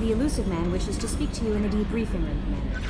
The Elusive Man wishes to speak to you in the debriefing room, Commander.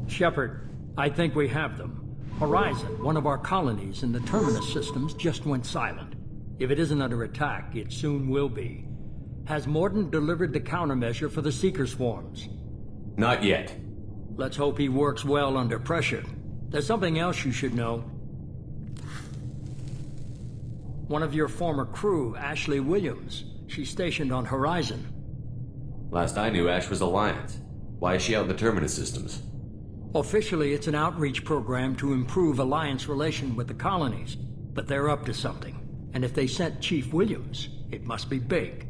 Shepard, I think we have them. Horizon, one of our colonies in the Terminus systems, just went silent. If it isn't under attack, it soon will be. Has Mordin delivered the countermeasure for the Seeker swarms? Not yet. Let's hope he works well under pressure. There's something else you should know. One of your former crew, Ashley Williams. She's stationed on Horizon. Last I knew, Ash was Alliance. Why is she out in the Terminus systems? Officially, it's an outreach program to improve Alliance relation with the colonies. But they're up to something. And if they sent Chief Williams, it must be big.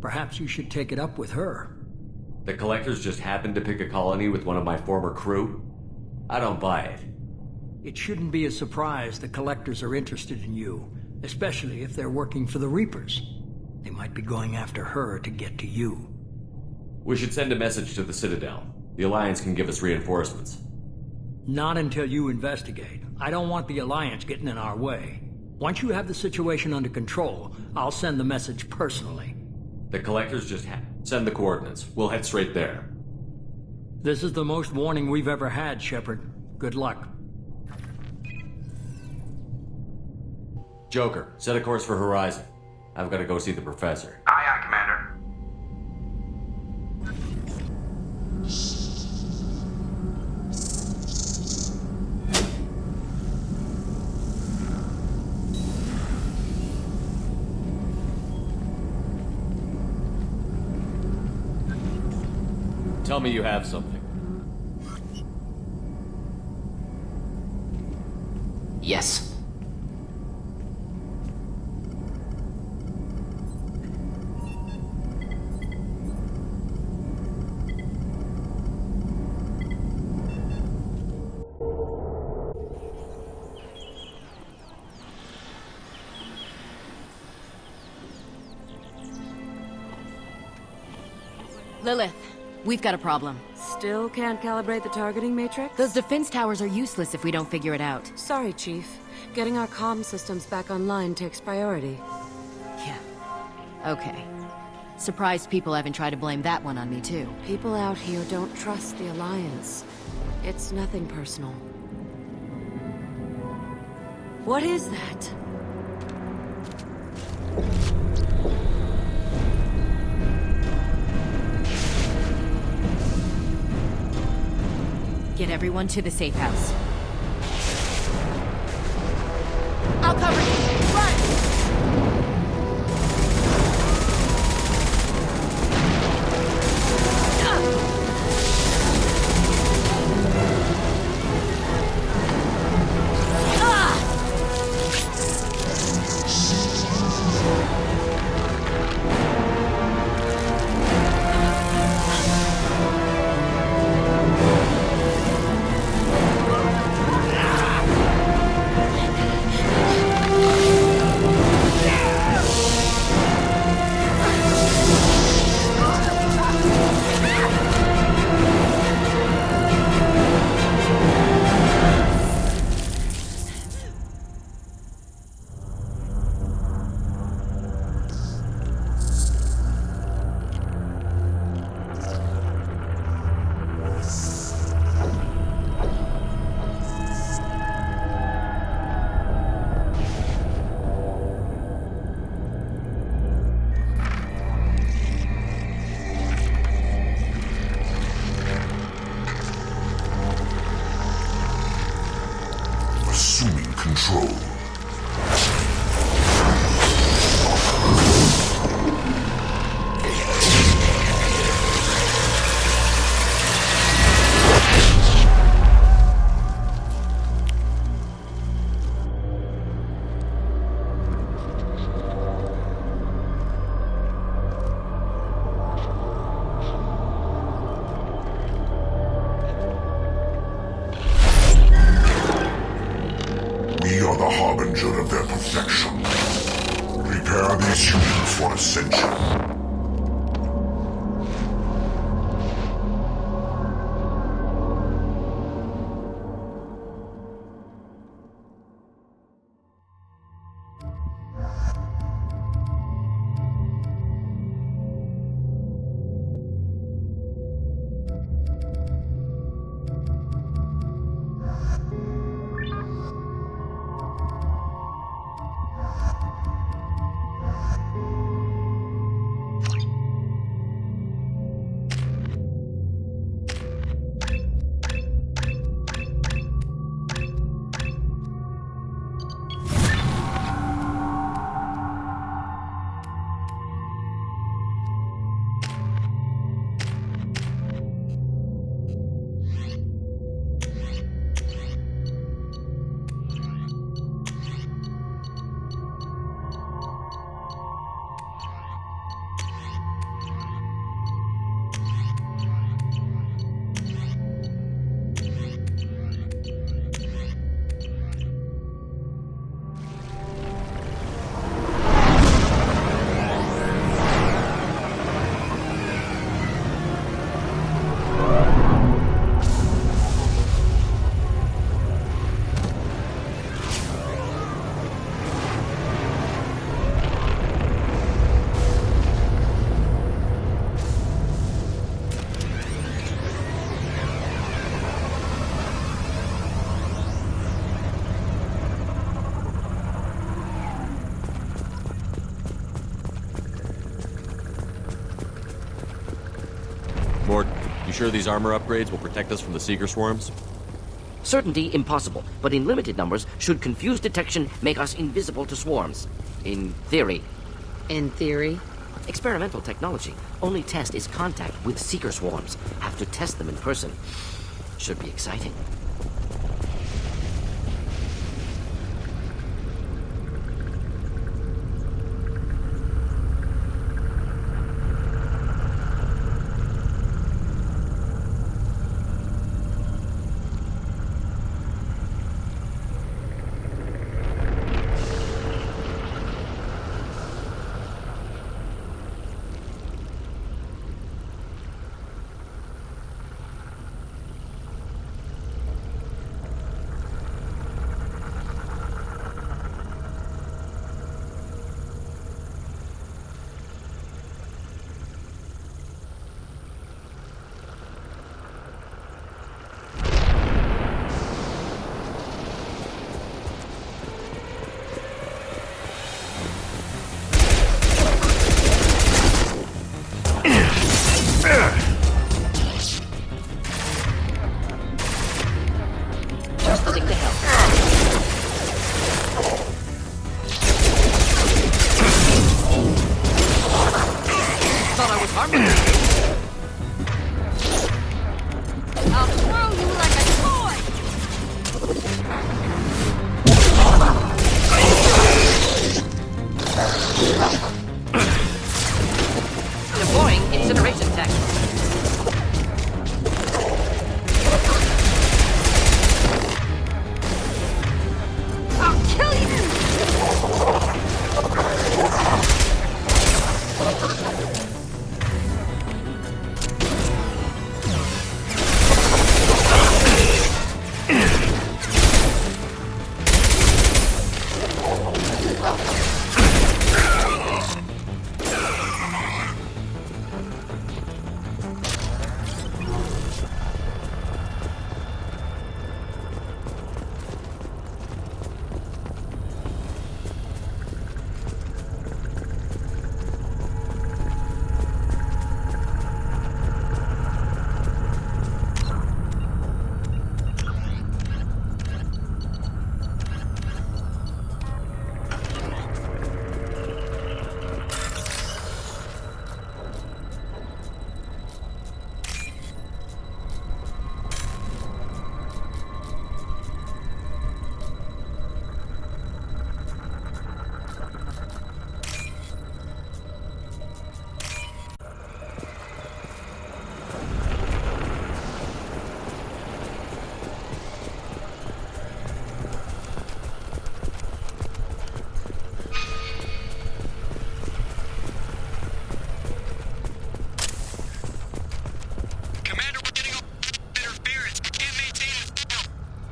Perhaps you should take it up with her. The Collectors just happened to pick a colony with one of my former crew? I don't buy it. It shouldn't be a surprise the Collectors are interested in you, especially if they're working for the Reapers. They might be going after her to get to you. We should send a message to the Citadel. The Alliance can give us reinforcements. Not until you investigate. I don't want the Alliance getting in our way. Once you have the situation under control, I'll send the message personally. The Collectors just send the coordinates. We'll head straight there. This is the most warning we've ever had, Shepard. Good luck. Joker, set a course for Horizon. I've got to go see the Professor. Aye, aye, Commander. Tell me you have something. Yes. Lilith, we've got a problem. Still can't calibrate the targeting matrix? Those defense towers are useless if we don't figure it out. Sorry, Chief. Getting our comm systems back online takes priority. Yeah. Okay. Surprised people haven't tried to blame that one on me, too. People out here don't trust the Alliance. It's nothing personal. What is that? Get everyone to the safe house. I'll cover you! Run! danger of their perfection. Prepare these humans for ascension. Mort, you sure these armor upgrades will protect us from the Seeker swarms? Certainty impossible, but in limited numbers, should confused detection make us invisible to swarms. In theory. In theory? Experimental technology. Only test is contact with Seeker swarms. Have to test them in person. Should be exciting. Just stick to help. Thought I was harmless. I'll throw you like a toy! Deploying incineration tech.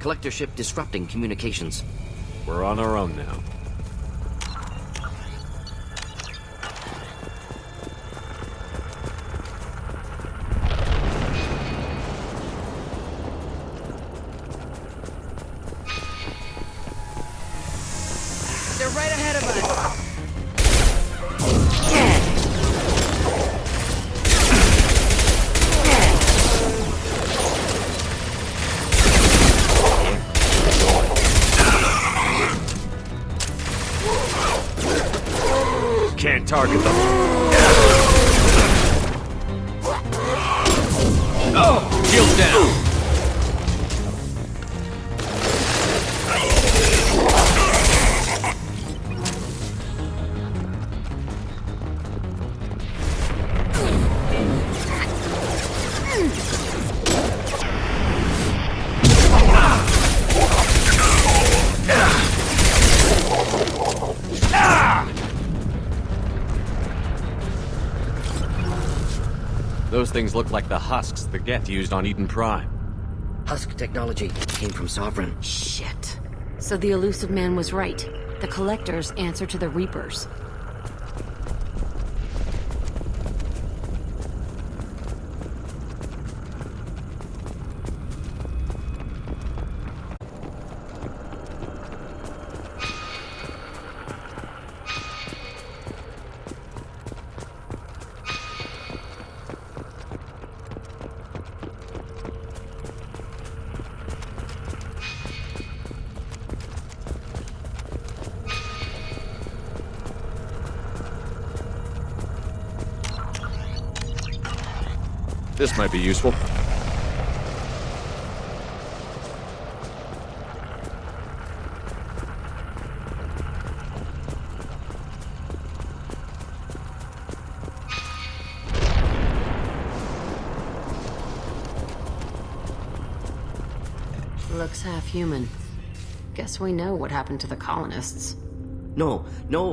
Collector ship disrupting communications. We're on our own now. They're right ahead of us. Can't target them. Oh! Shield down! Those things look like the husks the Geth used on Eden Prime. Husk technology came from Sovereign. Shit. So the elusive man was right. The Collectors answer to the Reapers. This might be useful. Looks half human. Guess we know what happened to the colonists. No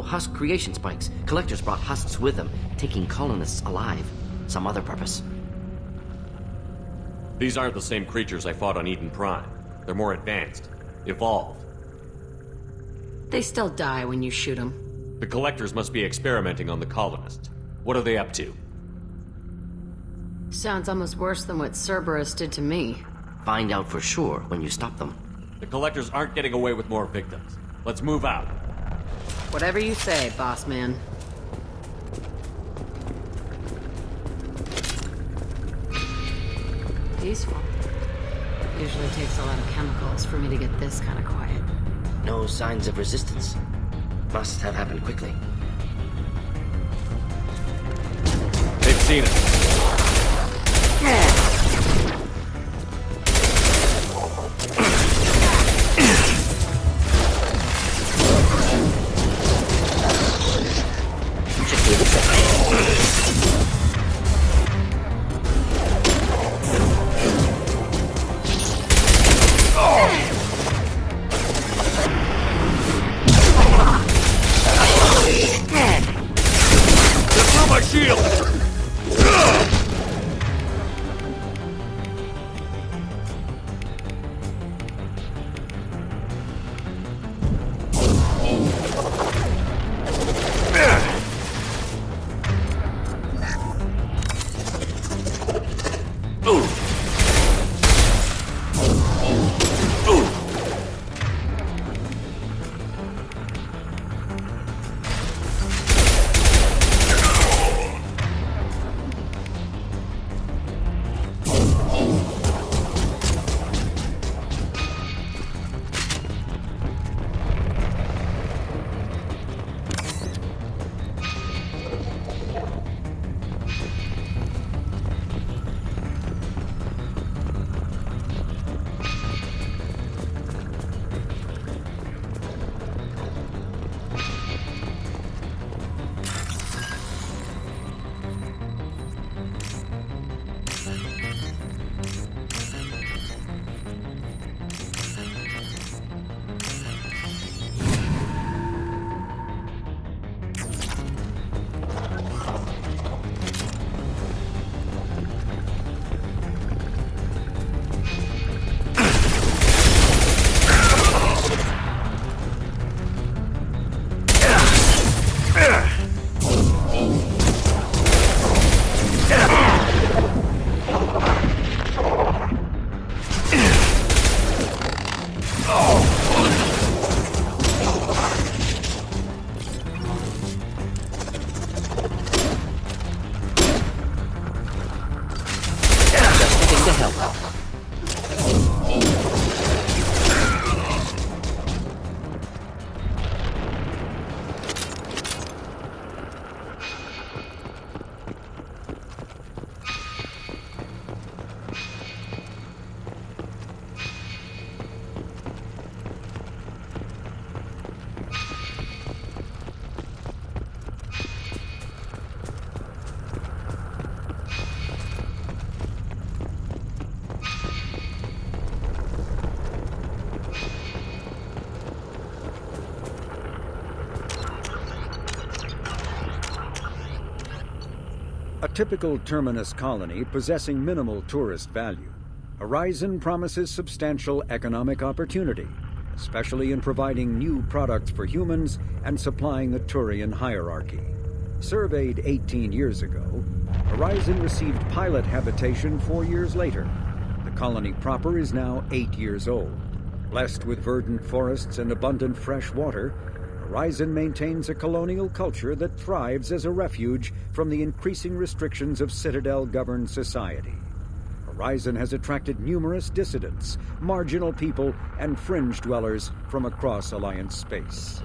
husk creation spikes. Collectors brought husks with them, taking colonists alive. Some other purpose. These aren't the same creatures I fought on Eden Prime. They're more advanced. Evolved. They still die when you shoot them. The Collectors must be experimenting on the colonists. What are they up to? Sounds almost worse than what Cerberus did to me. Find out for sure when you stop them. The Collectors aren't getting away with more victims. Let's move out. Whatever you say, boss man. Peaceful. Usually takes a lot of chemicals for me to get this kind of quiet. No signs of resistance. Must have happened quickly. They've seen us. My shield! Welcome. A typical Terminus colony possessing minimal tourist value, Horizon promises substantial economic opportunity, especially in providing new products for humans and supplying the Turian hierarchy. Surveyed 18 years ago, Horizon received pilot habitation 4 years later. The colony proper is now 8 years old. Blessed with verdant forests and abundant fresh water, Horizon maintains a colonial culture that thrives as a refuge from the increasing restrictions of Citadel-governed society. Horizon has attracted numerous dissidents, marginal people, and fringe dwellers from across Alliance space.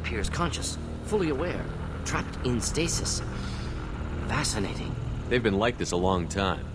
appears conscious, fully aware, trapped in stasis. Fascinating. They've been like this a long time.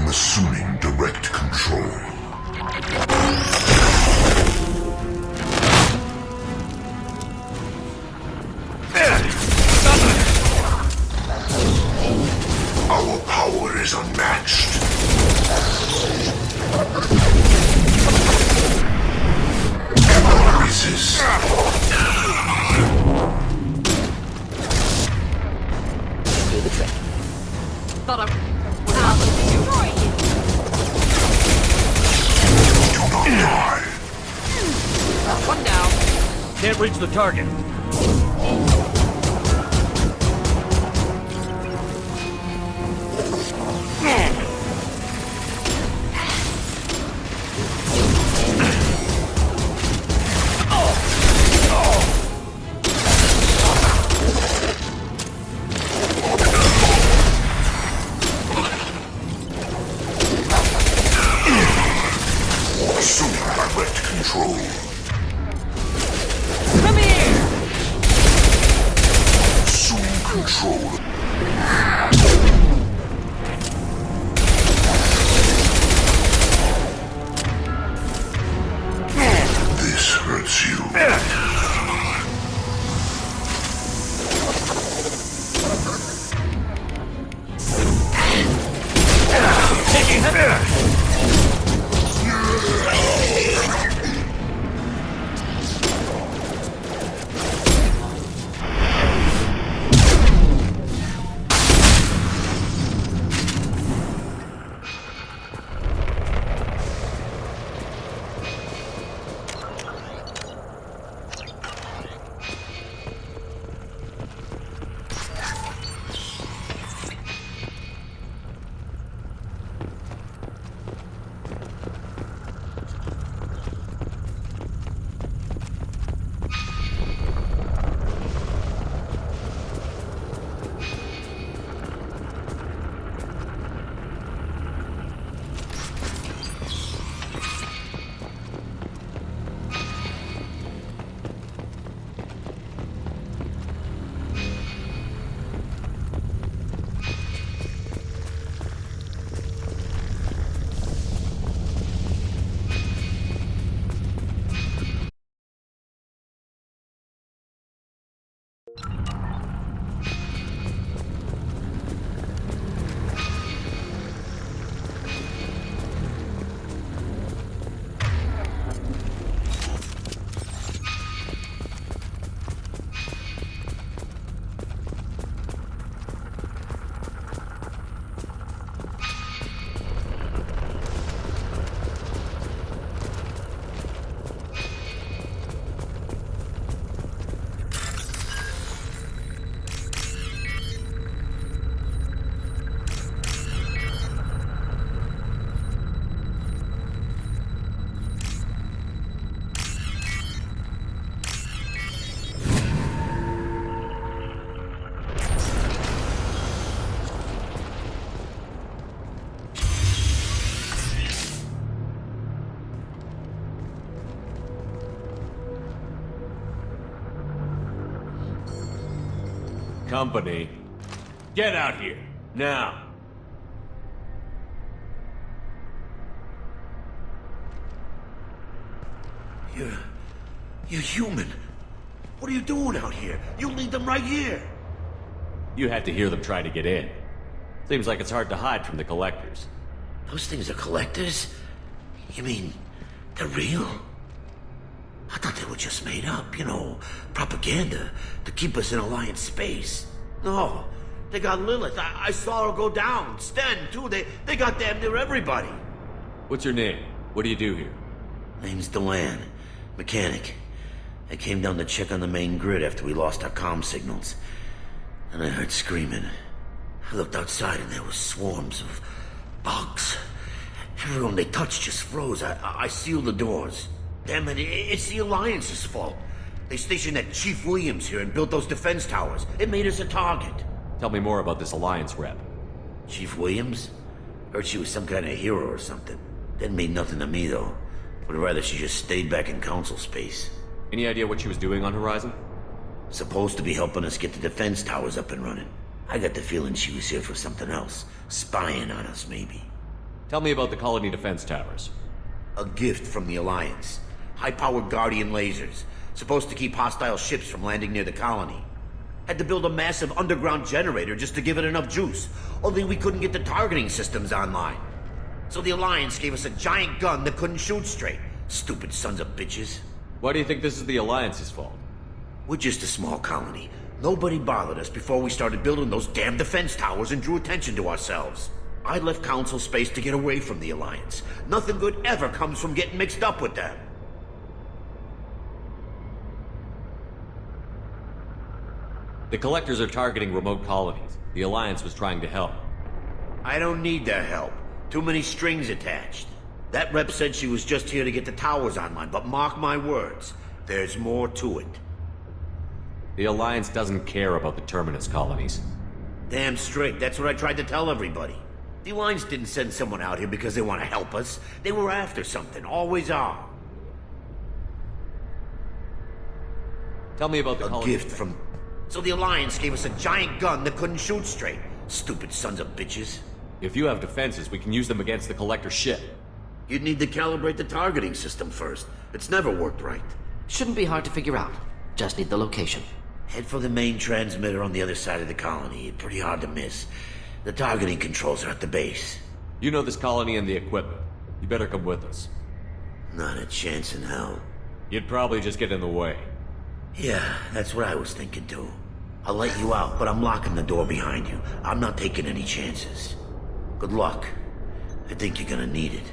Assuming direct control. Our power is unmatched. Cannot resist. Do the trick. Thought I... Die. One down. Can't reach the target. Assuming direct control. Come here! Assume control. This hurts you. company. Get out here, now. You're human. What are you doing out here? You lead them right here. You had to hear them try to get in. Seems like it's hard to hide from the collectors. Those things are collectors? You mean, they're real? I thought they were just made up, you know, propaganda to keep us in Alliance space. No, they got Lilith. I saw her go down. Sten, too. They got damn near everybody. What's your name? What do you do here? Name's Delan. Mechanic. I came down to check on the main grid after we lost our comm signals. And I heard screaming. I looked outside and there were swarms of bugs. Everyone they touched just froze. I sealed the doors. Damn it, it's the Alliance's fault. They stationed that Chief Williams here and built those defense towers. It made us a target. Tell me more about this Alliance rep. Chief Williams? Heard she was some kind of hero or something. Didn't mean nothing to me, though. Would rather she just stayed back in Council space. Any idea what she was doing on Horizon? Supposed to be helping us get the defense towers up and running. I got the feeling she was here for something else. Spying on us, maybe. Tell me about the Colony defense towers. A gift from the Alliance. High-powered Guardian lasers. Supposed to keep hostile ships from landing near the colony. Had to build a massive underground generator just to give it enough juice. Only we couldn't get the targeting systems online. So the Alliance gave us a giant gun that couldn't shoot straight. Stupid sons of bitches. Why do you think this is the Alliance's fault? We're just a small colony. Nobody bothered us before we started building those damn defense towers and drew attention to ourselves. I left Council space to get away from the Alliance. Nothing good ever comes from getting mixed up with them. The Collectors are targeting remote colonies. The Alliance was trying to help. I don't need their help. Too many strings attached. That rep said she was just here to get the towers online, but mark my words, there's more to it. The Alliance doesn't care about the Terminus colonies. Damn straight, that's what I tried to tell everybody. The Alliance didn't send someone out here because they want to help us. They were after something, always are. Tell me about the colony. A gift from... So the Alliance gave us a giant gun that couldn't shoot straight. Stupid sons of bitches. If you have defenses, we can use them against the Collector ship. You'd need to calibrate the targeting system first. It's never worked right. Shouldn't be hard to figure out. Just need the location. Head for the main transmitter on the other side of the colony. Pretty hard to miss. The targeting controls are at the base. You know this colony and the equipment. You better come with us. Not a chance in hell. You'd probably just get in the way. Yeah, that's what I was thinking too. I'll let you out, but I'm locking the door behind you. I'm not taking any chances. Good luck. I think you're gonna need it.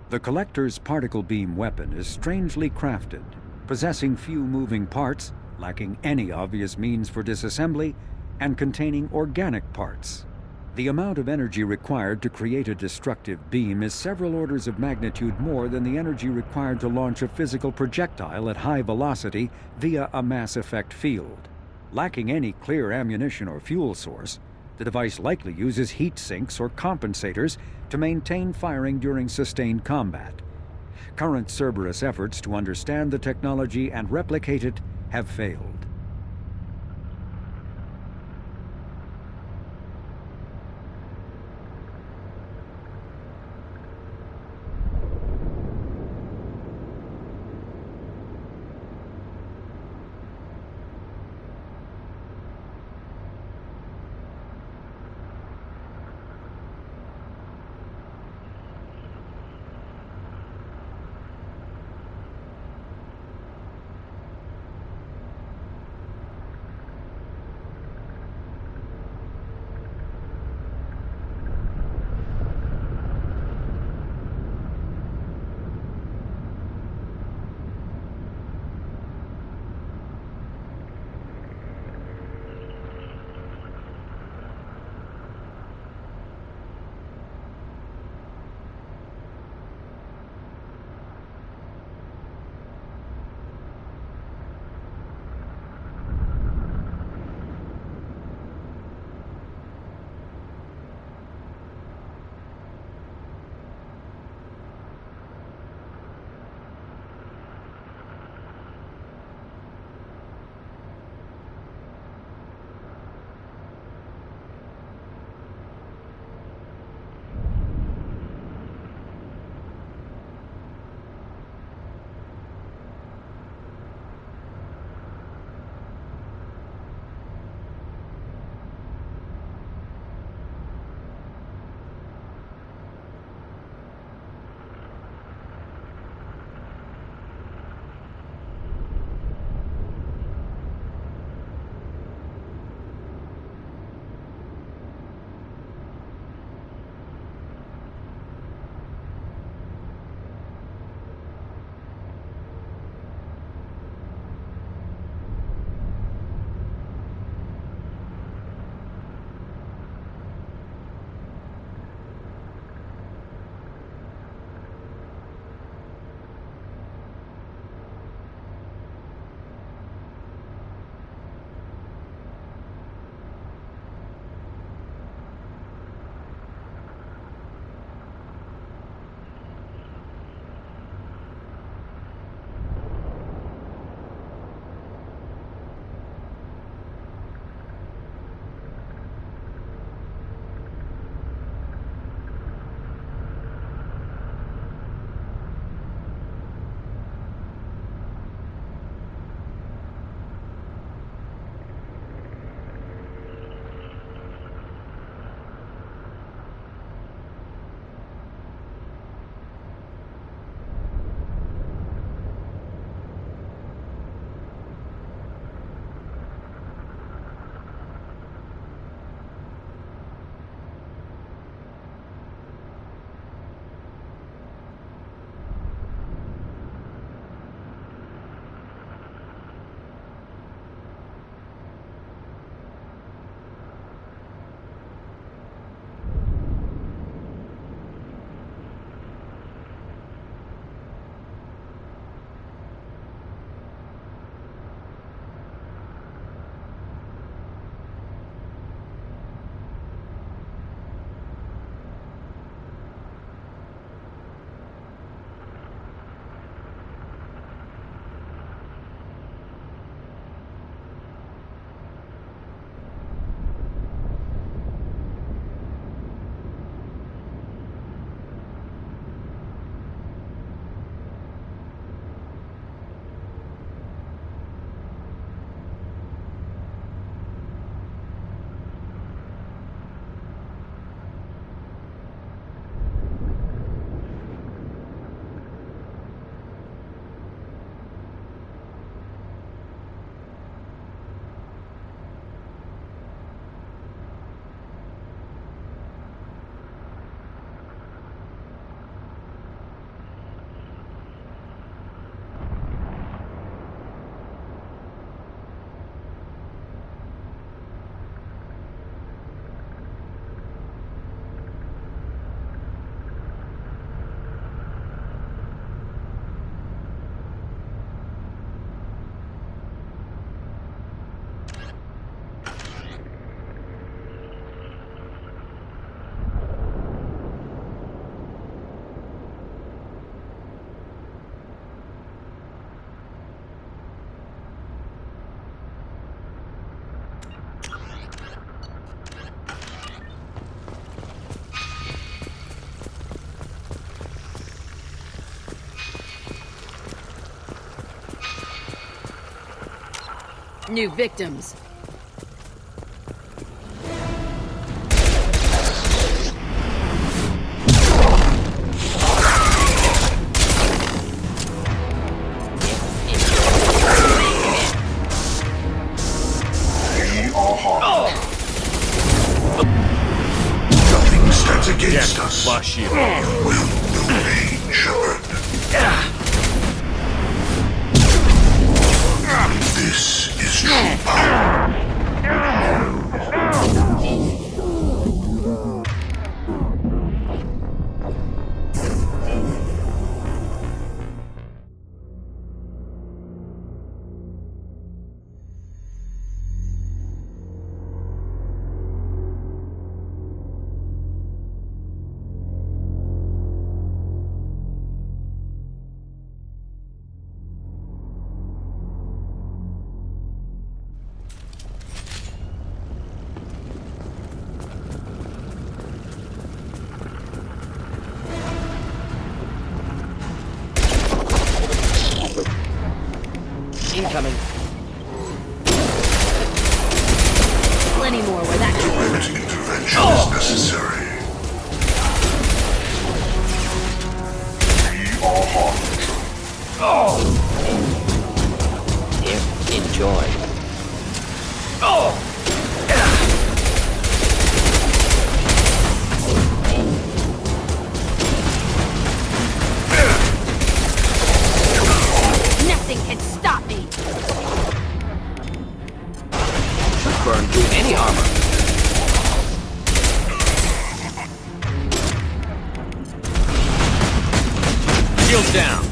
The Collector's particle beam weapon is strangely crafted, possessing few moving parts, lacking any obvious means for disassembly, and containing organic parts. The amount of energy required to create a destructive beam is several orders of magnitude more than the energy required to launch a physical projectile at high velocity via a mass effect field. Lacking any clear ammunition or fuel source, the device likely uses heat sinks or compensators to maintain firing during sustained combat. Current Cerberus efforts to understand the technology and replicate it have failed. New victims. We are hard. Nothing stands against us. Flush you. You will remain, Shepard. This is true power. Incoming. Plenty more where that Direct intervention is necessary. We are hard. Here, enjoy. Nothing can stop me. Should burn through any armor. Shields down.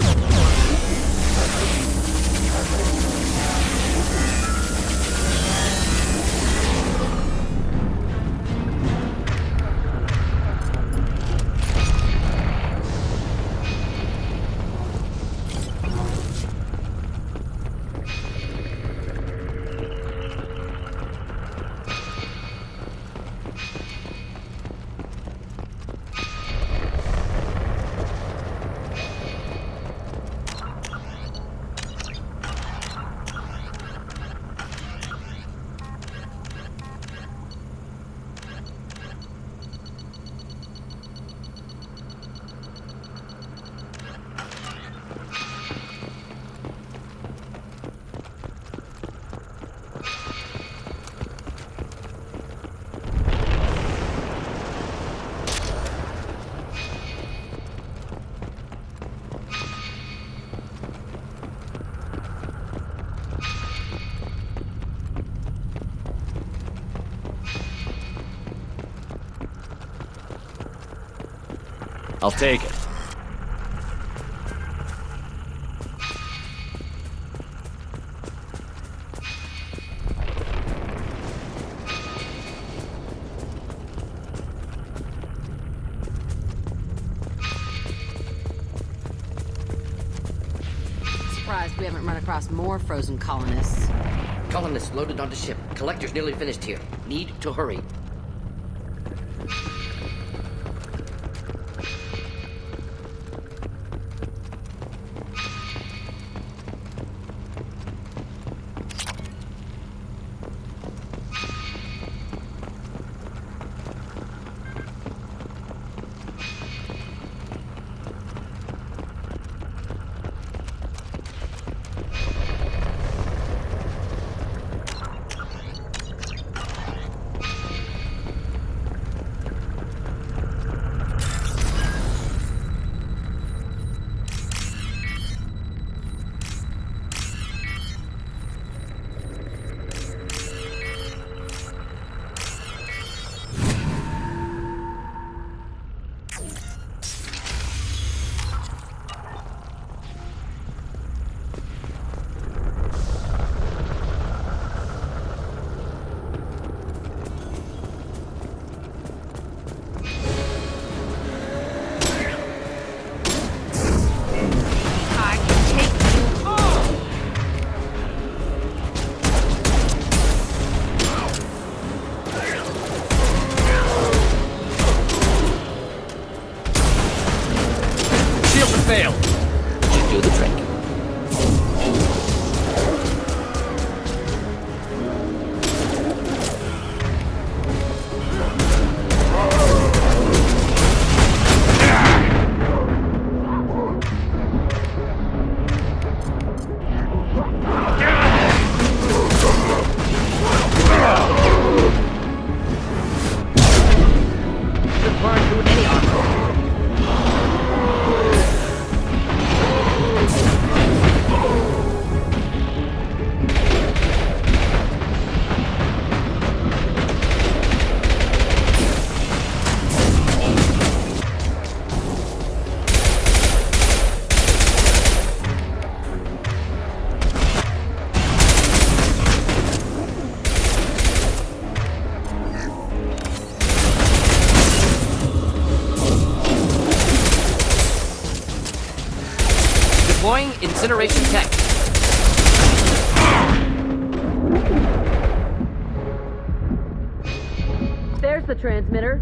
I'll take it. Surprised we haven't run across more frozen colonists. Colonists loaded onto ship. Collector's nearly finished here. Need to hurry. Incineration tech. There's the transmitter.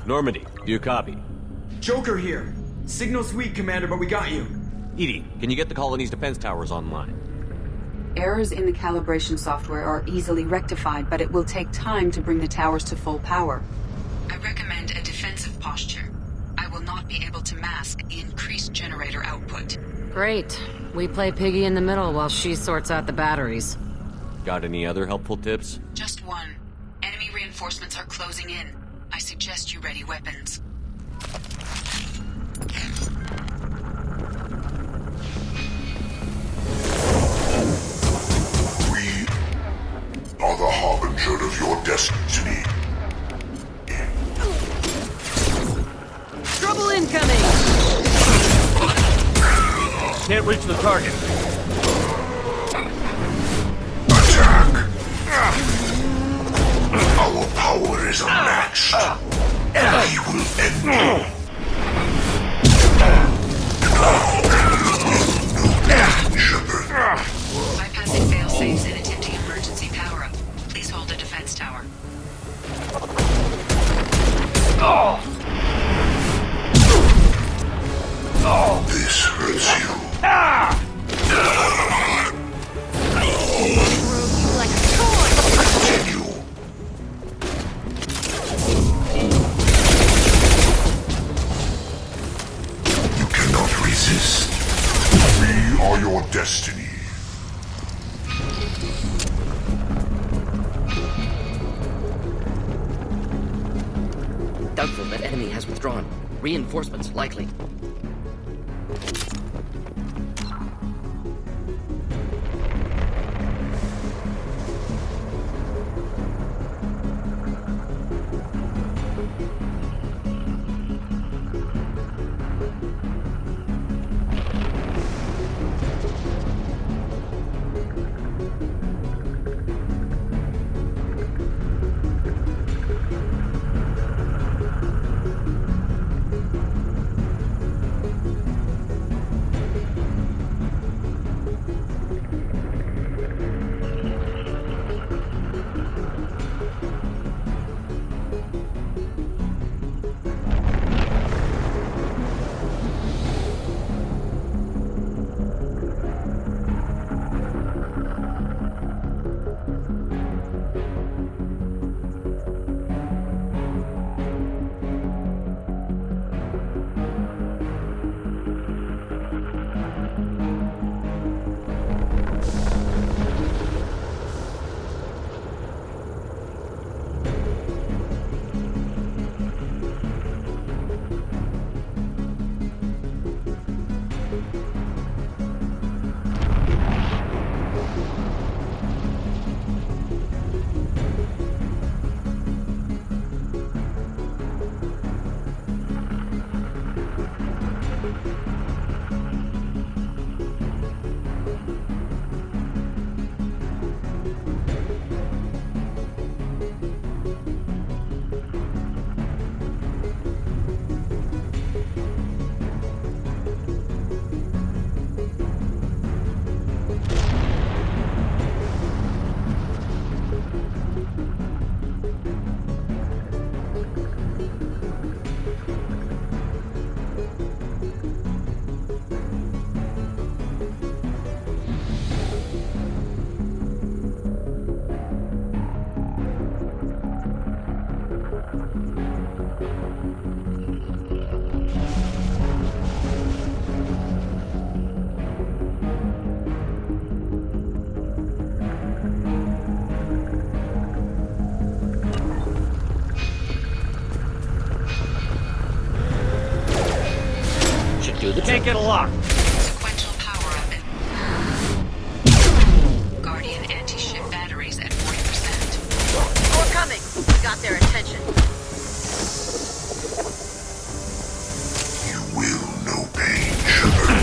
Normandy, do you copy? Joker here. Signal's weak, Commander, but we got you. EDI, can you get the colony's defense towers online? Errors in the calibration software are easily rectified, but it will take time to bring the towers to full power. I recommend a defensive posture. I will not be able to mask the increased generator output. Great. We play piggy in the middle while she sorts out the batteries. Got any other helpful tips? Just one. Enemy reinforcements are closing in. I suggest you ready weapons. We are the harbinger of your destiny. Trouble incoming! Can't reach the target. Attack! Our power is unmatched. We will end you. Shepard. Bypassing fail-safes and attempting emergency power-up. Please hold a defense tower. This hurts you. Like a toy! Continue. You cannot resist. We are your destiny. Doubtful that enemy has withdrawn. Reinforcements likely. should do the Can't trick. get a lock. Sequential power up it. Guardian anti-ship batteries at 40%. More coming. We got their attention. You will know pain, Shepard.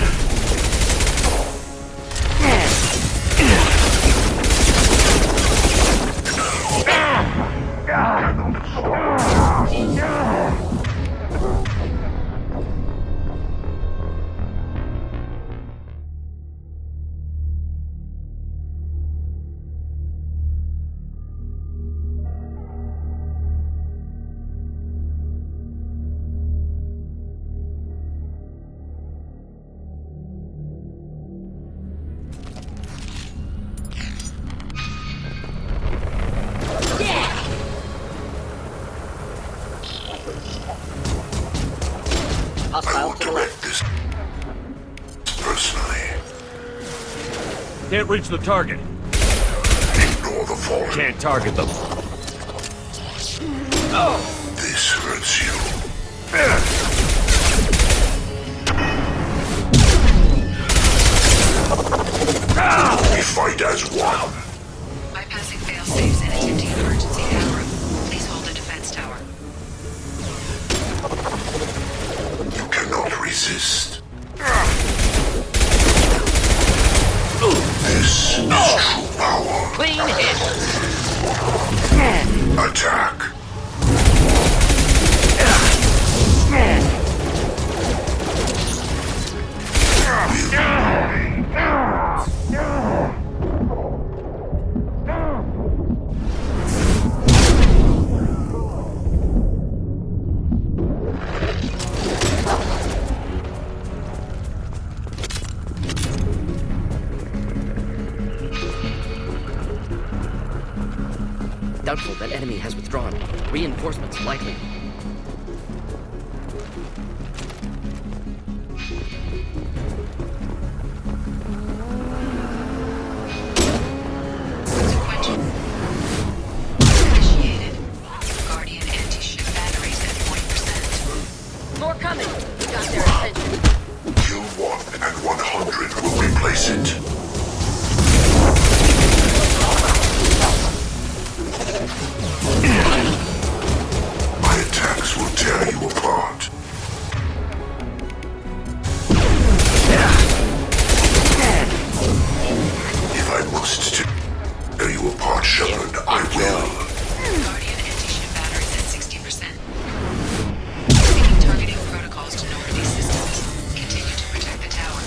I Hostile will to the left. direct this personally. Can't reach the target. Ignore the fallen. Can't target them. This hurts you. We fight as one. Bypassing fail-safes and attempting emergency power up. Please hold the defense tower. You cannot resist. This is true power. Clean hit. Attack. Doubtful that enemy has withdrawn. Reinforcements likely. Sequential. Initiated. Guardian anti-ship batteries at 40%. More coming. We got their attention. Kill 1 and 100 will replace it. My attacks will tear you apart. If I must tear you apart, Shepard, I will. Guardian anti-ship batteries at 60%. Seeking targeting protocols to Normandy systems. Continue to protect the tower.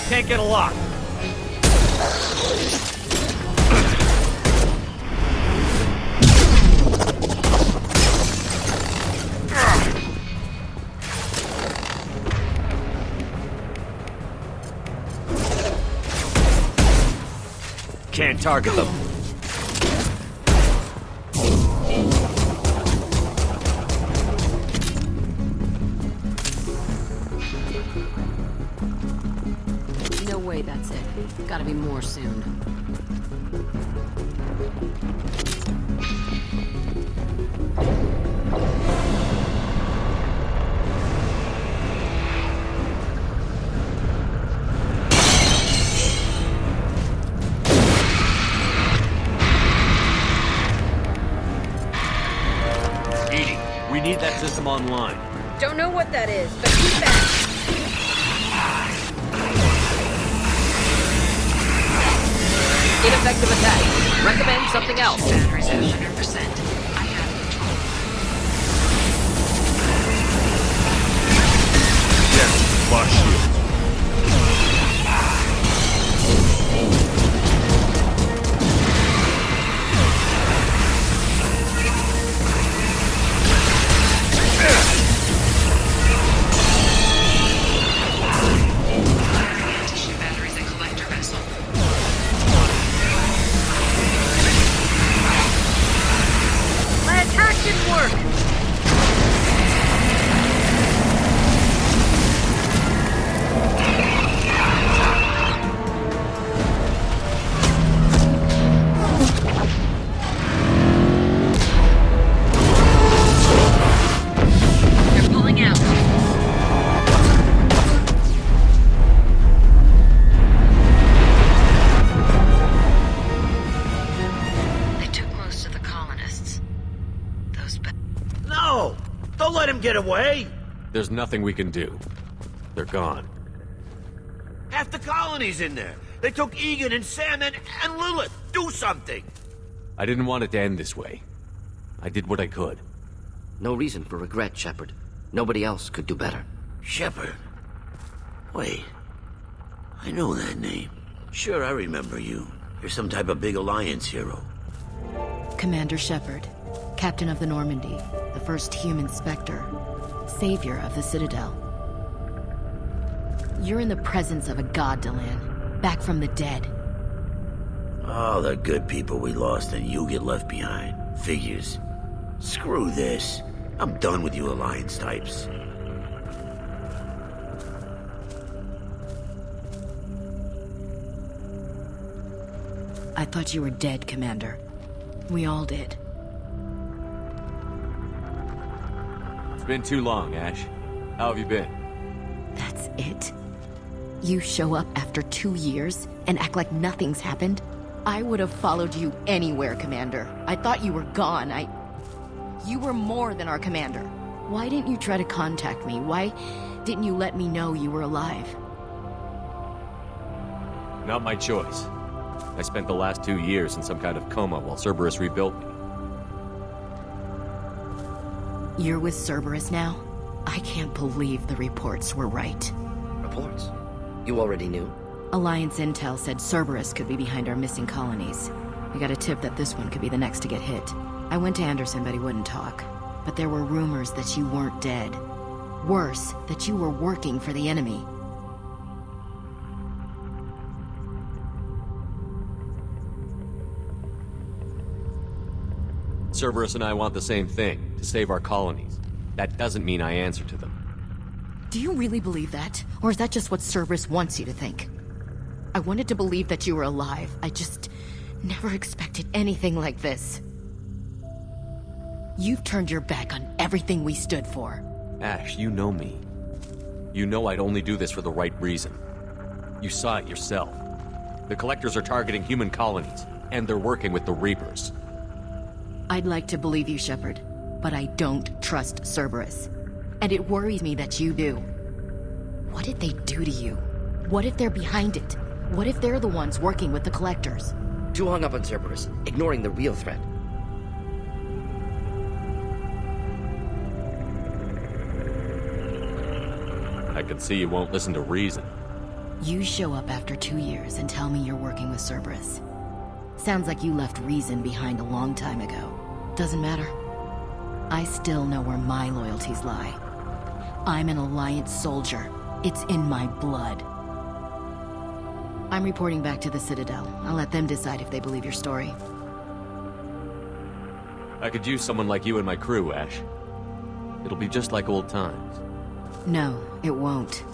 Can't get a lock. Can't target them. No way that's it. Gotta be more soon. Edie, we need that system online. Don't know what that is, but keep back. Ineffective attack. Recommend something else. Batteries at 100%. I have control. Yes, flash shield. Anti-ship batteries at collector vessel. My attack didn't work. 100%. get away? There's nothing we can do. They're gone. Half the colony's in there. They took Egan and Sam and Lilith. Do something! I didn't want it to end this way. I did what I could. No reason for regret, Shepard. Nobody else could do better. Shepard? Wait. I know that name. Sure, I remember you. You're some type of big Alliance hero. Commander Shepard, Captain of the Normandy, the first human Spectre, savior of the Citadel. You're in the presence of a god, Delan, back from the dead. All the good people we lost and you get left behind. Figures. Screw this. I'm done with you Alliance types. I thought you were dead, Commander. We all did. It's been too long, Ash. How have you been? That's it? You show up after 2 years and act like nothing's happened? I would have followed you anywhere, Commander. I thought you were gone. You were more than our commander. Why didn't you try to contact me? Why didn't you let me know you were alive? Not my choice. I spent the last 2 years in some kind of coma while Cerberus rebuilt me. You're with Cerberus now? I can't believe the reports were right. Reports? You already knew? Alliance intel said Cerberus could be behind our missing colonies. We got a tip that this one could be the next to get hit. I went to Anderson, but he wouldn't talk. But there were rumors that you weren't dead. Worse, that you were working for the enemy. Cerberus and I want the same thing, to save our colonies. That doesn't mean I answer to them. Do you really believe that? Or is that just what Cerberus wants you to think? I wanted to believe that you were alive. I just never expected anything like this. You've turned your back on everything we stood for. Ash, you know me. You know I'd only do this for the right reason. You saw it yourself. The Collectors are targeting human colonies, and they're working with the Reapers. I'd like to believe you, Shepard, but I don't trust Cerberus. And it worries me that you do. What did they do to you? What if they're behind it? What if they're the ones working with the Collectors? Too hung up on Cerberus, ignoring the real threat. I can see you won't listen to reason. You show up after 2 years and tell me you're working with Cerberus. Sounds like you left reason behind a long time ago. Doesn't matter. I still know where my loyalties lie. I'm an Alliance soldier. It's in my blood. I'm reporting back to the Citadel. I'll let them decide if they believe your story. I could use someone like you in my crew, Ash. It'll be just like old times. No, it won't.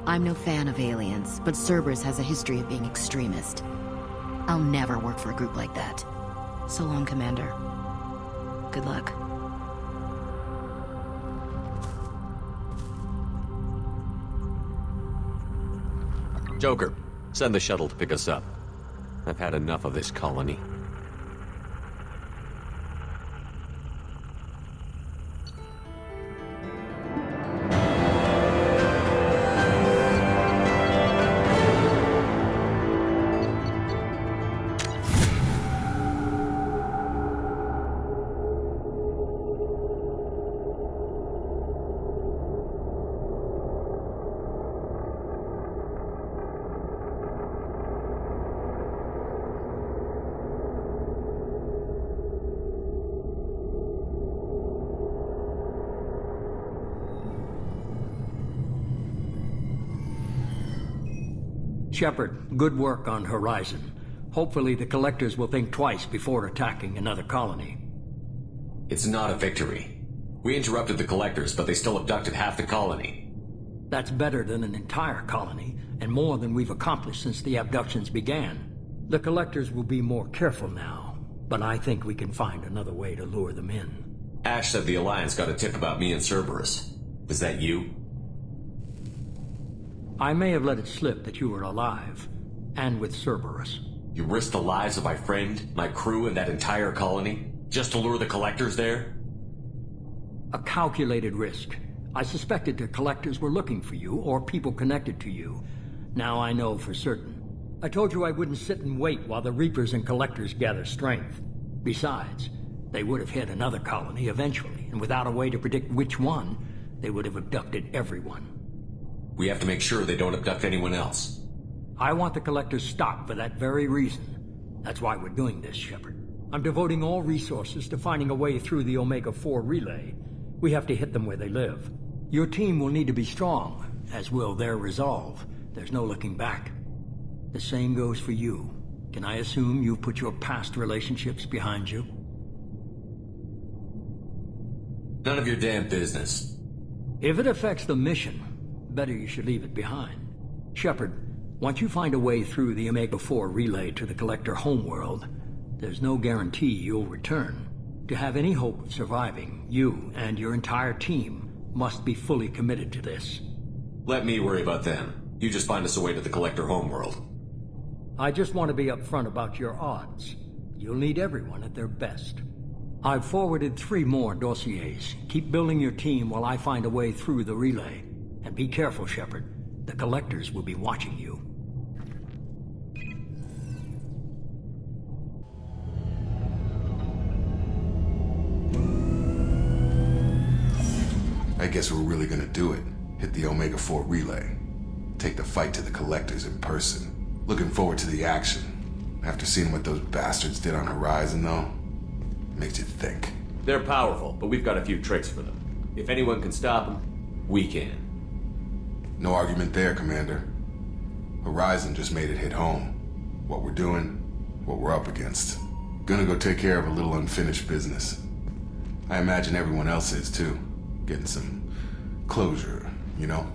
I'm no fan of aliens, but Cerberus has a history of being extremist. I'll never work for a group like that. So long, Commander. Good luck. Joker, send the shuttle to pick us up. I've had enough of this colony. Shepard, good work on Horizon. Hopefully the Collectors will think twice before attacking another colony. It's not a victory. We interrupted the Collectors, but they still abducted half the colony. That's better than an entire colony, and more than we've accomplished since the abductions began. The Collectors will be more careful now, but I think we can find another way to lure them in. Ash said the Alliance got a tip about me and Cerberus. Was that you? I may have let it slip that you were alive, and with Cerberus. You risked the lives of my friend, my crew, and that entire colony, just to lure the Collectors there? A calculated risk. I suspected the Collectors were looking for you, or people connected to you. Now I know for certain. I told you I wouldn't sit and wait while the Reapers and Collectors gather strength. Besides, they would have hit another colony eventually, and without a way to predict which one, they would have abducted everyone. We have to make sure they don't abduct anyone else. I want the Collectors stopped for that very reason. That's why we're doing this, Shepard. I'm devoting all resources to finding a way through the Omega-4 relay. We have to hit them where they live. Your team will need to be strong, as will their resolve. There's no looking back. The same goes for you. Can I assume you've put your past relationships behind you? None of your damn business. If it affects the mission, better you should leave it behind. Shepard, once you find a way through the Omega-4 relay to the Collector homeworld, there's no guarantee you'll return. To have any hope of surviving, you and your entire team must be fully committed to this. Let me worry about them. You just find us a way to the Collector homeworld. I just want to be upfront about your odds. You'll need everyone at their best. I've forwarded 3 more dossiers. Keep building your team while I find a way through the relay. And be careful, Shepard. The Collectors will be watching you. I guess we're really gonna do it. Hit the Omega-4 relay. Take the fight to the Collectors in person. Looking forward to the action. After seeing what those bastards did on Horizon, though, makes you think. They're powerful, but we've got a few tricks for them. If anyone can stop them, we can. No argument there, Commander. Horizon just made it hit home. What we're doing, what we're up against. Gonna go take care of a little unfinished business. I imagine everyone else is, too. Getting some closure, you know?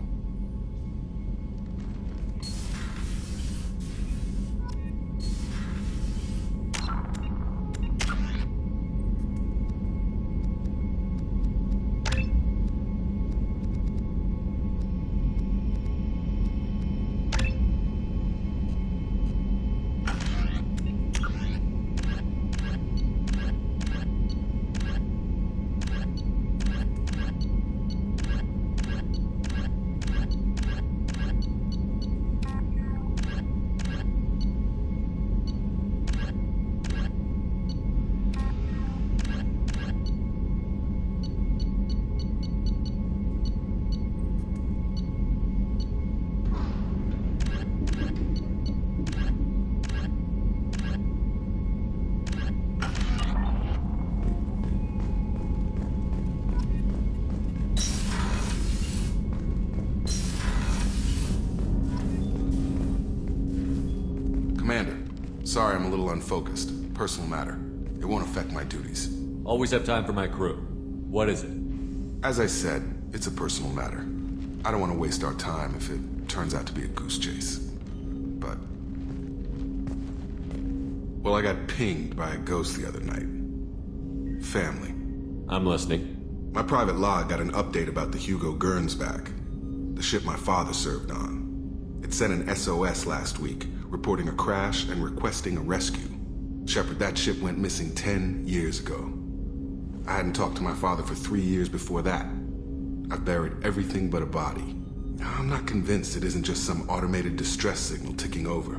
Sorry, I'm a little unfocused. Personal matter. It won't affect my duties. Always have time for my crew. What is it? As I said, it's a personal matter. I don't want to waste our time if it turns out to be a goose chase. But... well, I got pinged by a ghost the other night. Family. I'm listening. My private log got an update about the Hugo Gernsback, the ship my father served on. It sent an SOS last week, reporting a crash and requesting a rescue. Shepard, that ship went missing 10 years ago. I hadn't talked to my father for 3 years before that. I've buried everything but a body. I'm not convinced it isn't just some automated distress signal ticking over.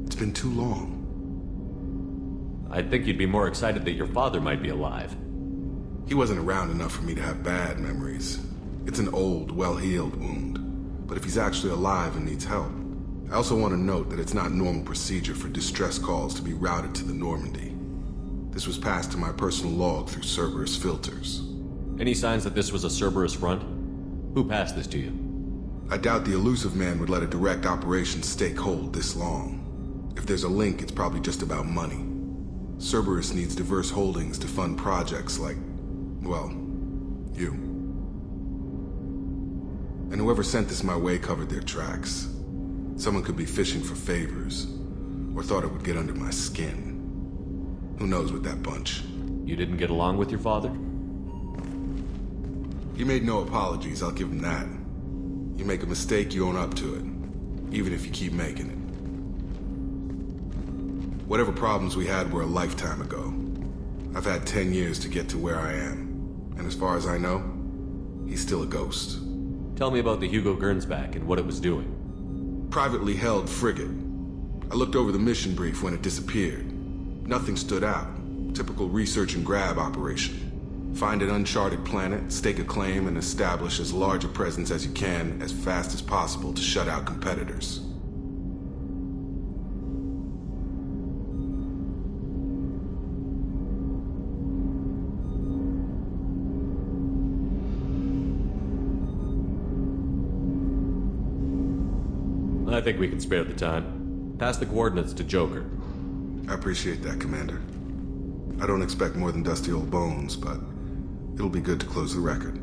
It's been too long. I'd think you'd be more excited that your father might be alive. He wasn't around enough for me to have bad memories. It's an old, well-healed wound. But if he's actually alive and needs help, I also want to note that it's not normal procedure for distress calls to be routed to the Normandy. This was passed to my personal log through Cerberus filters. Any signs that this was a Cerberus front? Who passed this to you? I doubt the Elusive Man would let a direct operations stake hold this long. If there's a link, it's probably just about money. Cerberus needs diverse holdings to fund projects like, well, you. And whoever sent this my way covered their tracks. Someone could be fishing for favors, or thought it would get under my skin. Who knows with that bunch? You didn't get along with your father? He made no apologies, I'll give him that. You make a mistake, you own up to it, even if you keep making it. Whatever problems we had were a lifetime ago. I've had 10 years to get to where I am, and as far as I know, he's still a ghost. Tell me about the Hugo Gernsback and what it was doing. Privately held frigate. I looked over the mission brief when it disappeared. Nothing stood out. Typical research and grab operation. Find an uncharted planet, stake a claim, and establish as large a presence as you can as fast as possible to shut out competitors. I think we can spare the time. Pass the coordinates to Joker. I appreciate that, Commander. I don't expect more than dusty old bones, but it'll be good to close the record.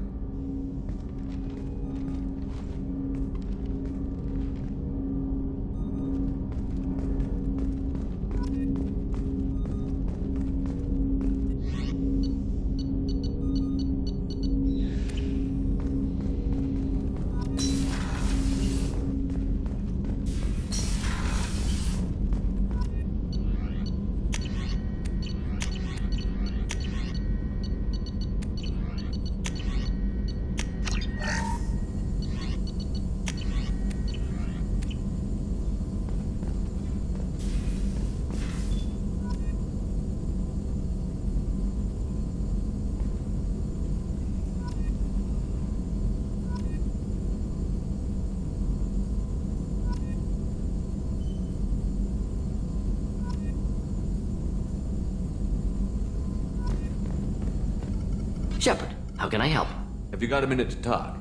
Shepard, how can I help? Have you got a minute to talk?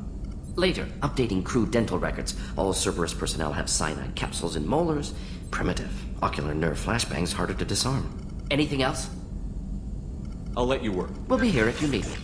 Later, updating crew dental records. All Cerberus personnel have cyanide capsules in molars. Primitive. Ocular nerve flashbangs harder to disarm. Anything else? I'll let you work. We'll be here if you need me.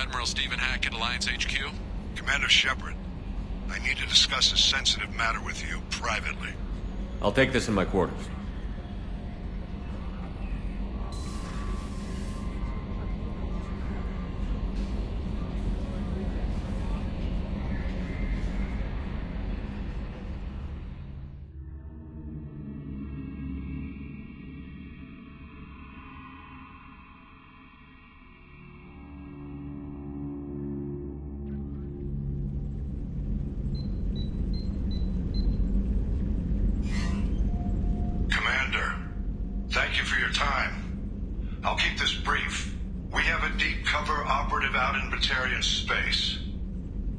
Admiral Stephen Hackett, Alliance HQ. Commander Shepard, I need to discuss a sensitive matter with you privately. I'll take this in my quarters. Batarian space.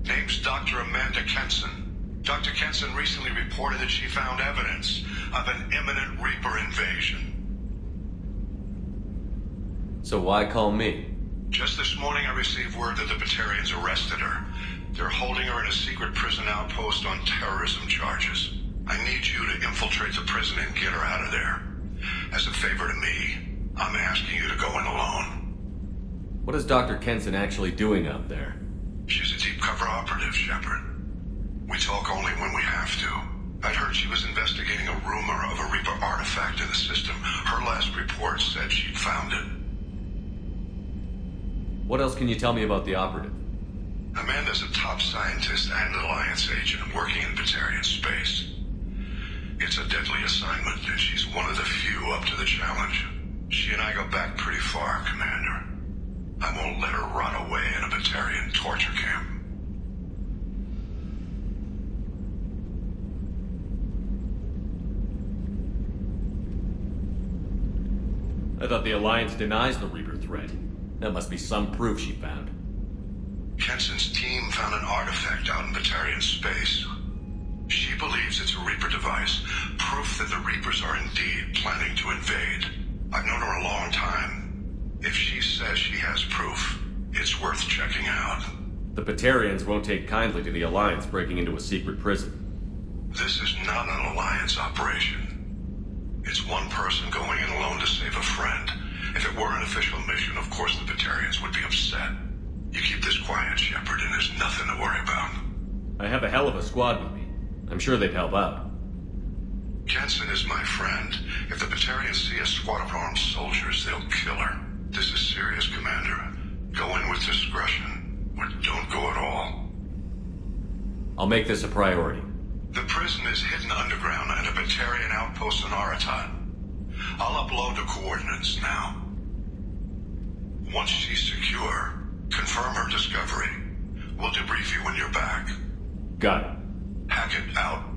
Name's Dr. Amanda Kenson. Dr. Kenson recently reported that she found evidence of an imminent Reaper invasion. So why call me? Just this morning I received word that the Batarians arrested her. They're holding her in a secret prison outpost on terrorism charges. I need you to infiltrate the prison and get her out of there. As a favor to me, I'm asking you to go in alone. What is Dr. Kenson actually doing out there? She's a deep cover operative, Shepard. We talk only when we have to. I'd heard she was investigating a rumor of a Reaper artifact in the system. Her last report said she'd found it. What else can you tell me about the operative? Amanda's a top scientist and Alliance agent working in Batarian space. It's a deadly assignment, and she's one of the few up to the challenge. She and I go back pretty far, Commander. I won't let her rot away in a Batarian torture camp. I thought the Alliance denies the Reaper threat. That must be some proof she found. Kenson's team found an artifact out in Batarian space. She believes it's a Reaper device, proof that the Reapers are indeed planning to invade. I've known her a long time. If she says she has proof, it's worth checking out. The Batarians won't take kindly to the Alliance breaking into a secret prison. This is not an Alliance operation. It's one person going in alone to save a friend. If it were an official mission, of course the Batarians would be upset. You keep this quiet, Shepard, and there's nothing to worry about. I have a hell of a squad with me. I'm sure they'd help out. Kenson is my friend. If the Batarians see a squad of armed soldiers, they'll kill her. This is serious, Commander. Go in with discretion, or don't go at all. I'll make this a priority. The prison is hidden underground and a Batarian outpost on Aratat. I'll upload the coordinates now. Once she's secure, confirm her discovery. We'll debrief you when you're back. Got it. Hackett out.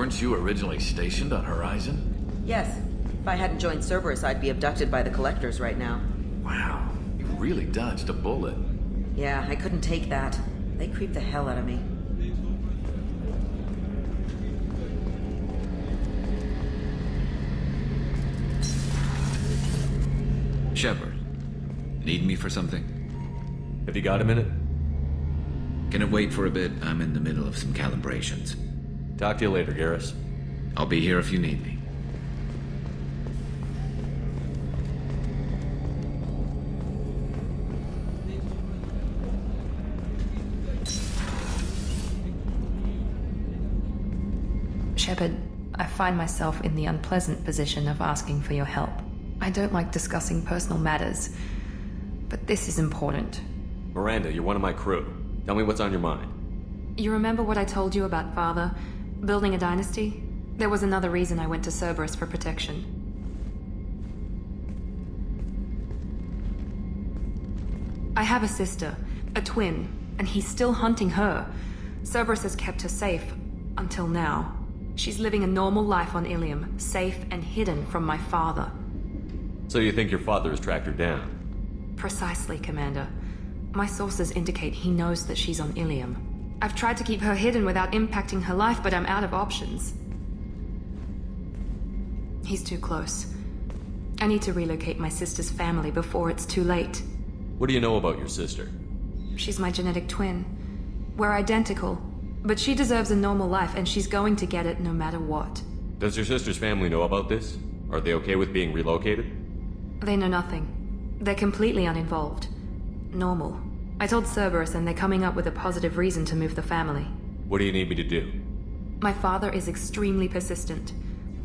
Weren't you originally stationed on Horizon? Yes. If I hadn't joined Cerberus, I'd be abducted by the Collectors right now. Wow, you really dodged a bullet. Yeah, I couldn't take that. They creeped the hell out of me. Shepard, need me for something? Have you got a minute? Can it wait for a bit? I'm in the middle of some calibrations. Talk to you later, Garrus. I'll be here if you need me. Shepard, I find myself in the unpleasant position of asking for your help. I don't like discussing personal matters, but this is important. Miranda, you're one of my crew. Tell me what's on your mind. You remember what I told you about Father? Building a dynasty? There was another reason I went to Cerberus for protection. I have a sister, a twin, and he's still hunting her. Cerberus has kept her safe, until now. She's living a normal life on Ilium, safe and hidden from my father. So you think your father has tracked her down? Precisely, Commander. My sources indicate he knows that she's on Ilium. I've tried to keep her hidden without impacting her life, but I'm out of options. He's too close. I need to relocate my sister's family before it's too late. What do you know about your sister? She's my genetic twin. We're identical, but she deserves a normal life, and she's going to get it no matter what. Does your sister's family know about this? Are they okay with being relocated? They know nothing. They're completely uninvolved. Normal. I told Cerberus, and they're coming up with a positive reason to move the family. What do you need me to do? My father is extremely persistent.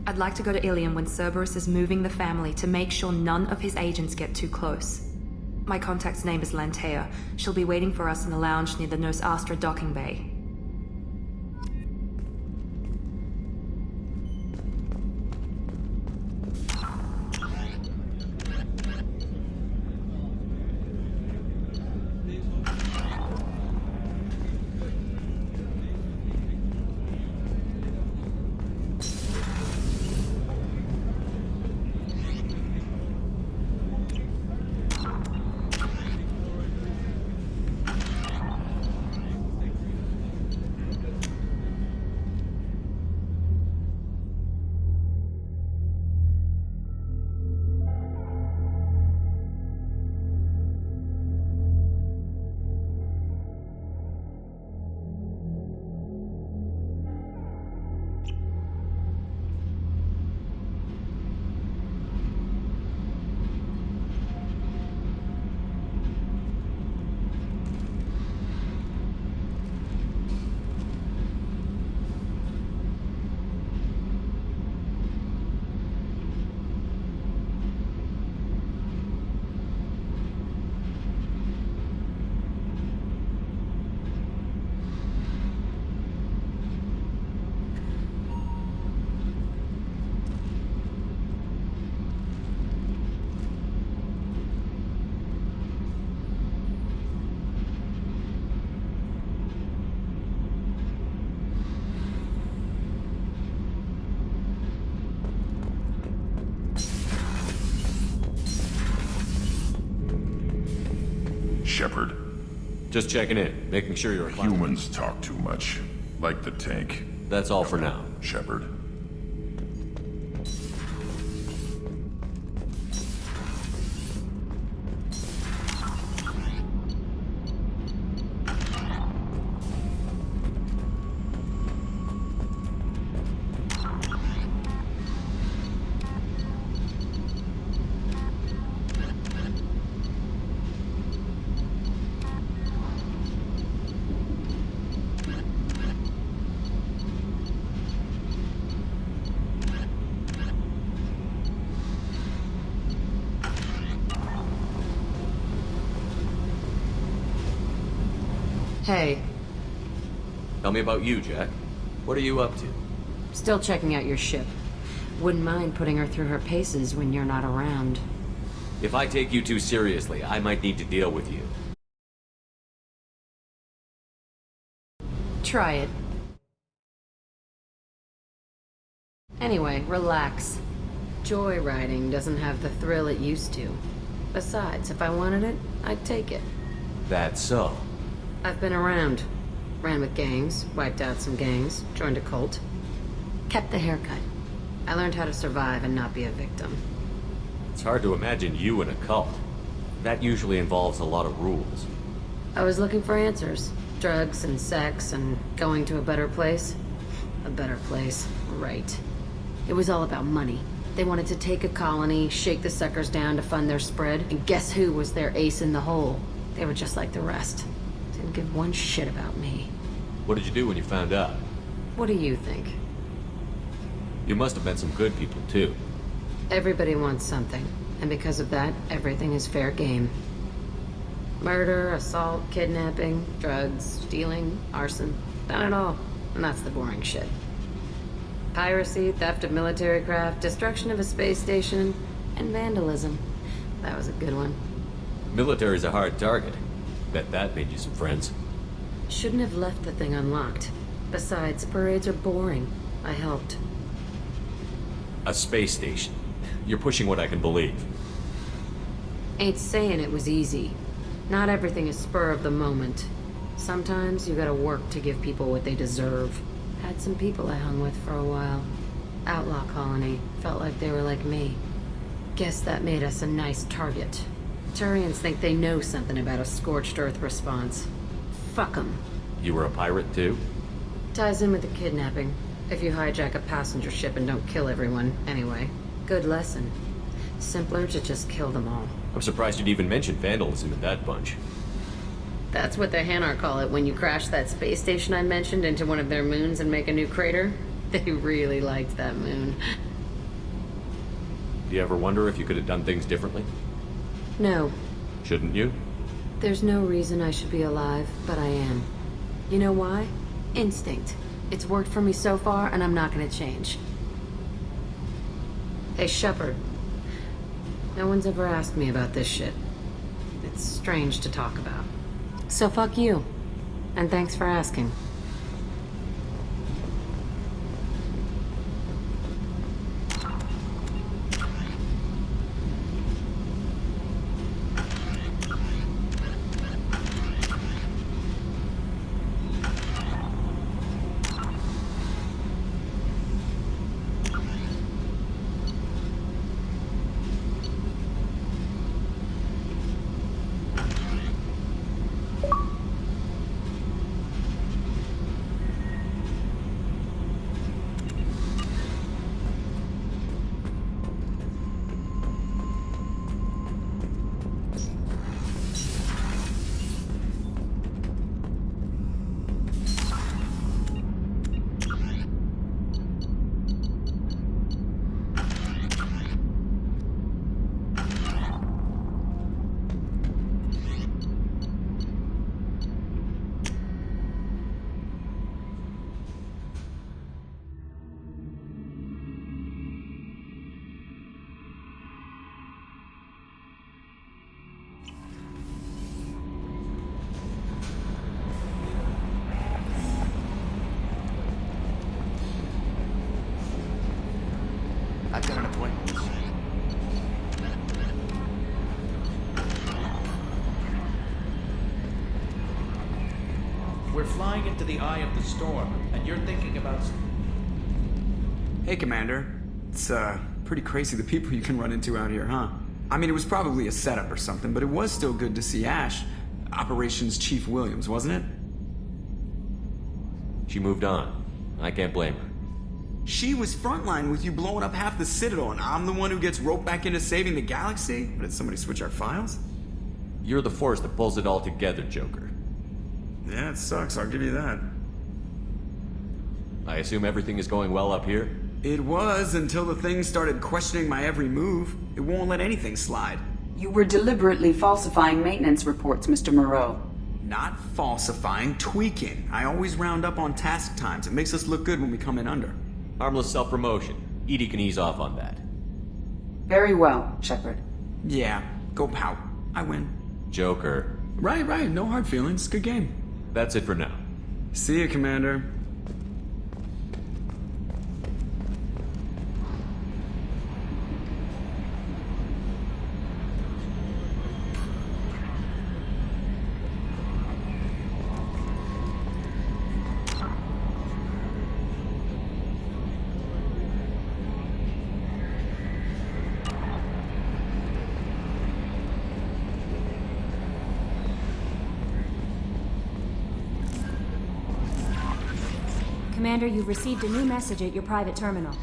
I'd like to go to Ilium when Cerberus is moving the family to make sure none of his agents get too close. My contact's name is Lantea. She'll be waiting for us in the lounge near the Nos Astra docking bay. Shepard. Just checking in, making sure you're fine. Humans talk too much. Like the tank. That's all for now. Shepard. Hey. Tell me about you, Jack. What are you up to? Still checking out your ship. Wouldn't mind putting her through her paces when you're not around. If I take you too seriously, I might need to deal with you. Try it. Anyway, relax. Joyriding doesn't have the thrill it used to. Besides, if I wanted it, I'd take it. That's so. I've been around. Ran with gangs, wiped out some gangs, joined a cult. Kept the haircut. I learned how to survive and not be a victim. It's hard to imagine you in a cult. That usually involves a lot of rules. I was looking for answers. Drugs and sex and going to a better place. A better place, right. It was all about money. They wanted to take a colony, shake the suckers down to fund their spread, and guess who was their ace in the hole? They were just like the rest. Didn't give one shit about me. What did you do when you found out? What do you think? You must have met some good people, too. Everybody wants something, and because of that, everything is fair game. Murder, assault, kidnapping, drugs, stealing, arson. Done it all. And that's the boring shit. Piracy, theft of military craft, destruction of a space station, and vandalism. That was a good one. Military's a hard target. Bet that made you some friends. Shouldn't have left the thing unlocked. Besides, parades are boring. I helped. A space station. You're pushing what I can believe. Ain't saying it was easy. Not everything is spur of the moment. Sometimes you gotta work to give people what they deserve. Had some people I hung with for a while. Outlaw colony. Felt like they were like me. Guess that made us a nice target. Turians think they know something about a scorched earth response. Fuck 'em. You were a pirate, too? Ties in with the kidnapping. If you hijack a passenger ship and don't kill everyone, anyway. Good lesson. Simpler to just kill them all. I'm surprised you'd even mention vandalism in that bunch. That's what the Hanar call it when you crash that space station I mentioned into one of their moons and make a new crater. They really liked that moon. Do you ever wonder if you could have done things differently? No. Shouldn't you? There's no reason I should be alive, but I am. You know why? Instinct. It's worked for me so far, and I'm not gonna change. Hey, Shepard. No one's ever asked me about this shit. It's strange to talk about. So fuck you. And thanks for asking. I've got an appointment. We're flying into the eye of the storm, and you're thinking about... Hey, Commander. It's, pretty crazy the people you can run into out here, huh? I mean, it was probably a setup or something, but it was still good to see Ash. Operations Chief Williams, wasn't it? She moved on. I can't blame her. She was frontline with you blowing up half the Citadel, and I'm the one who gets roped back into saving the galaxy? Did somebody switch our files? You're the force that pulls it all together, Joker. Yeah, it sucks, I'll give you that. I assume everything is going well up here? It was, until the thing started questioning my every move. It won't let anything slide. You were deliberately falsifying maintenance reports, Mr. Moreau. Not falsifying, tweaking. I always round up on task times. It makes us look good when we come in under. Harmless self-promotion. Edie can ease off on that. Very well, Shepard. Yeah, go pout. I win. Joker. Right, no hard feelings. Good game. That's it for now. See you, Commander. Commander, you've received a new message at your private terminal.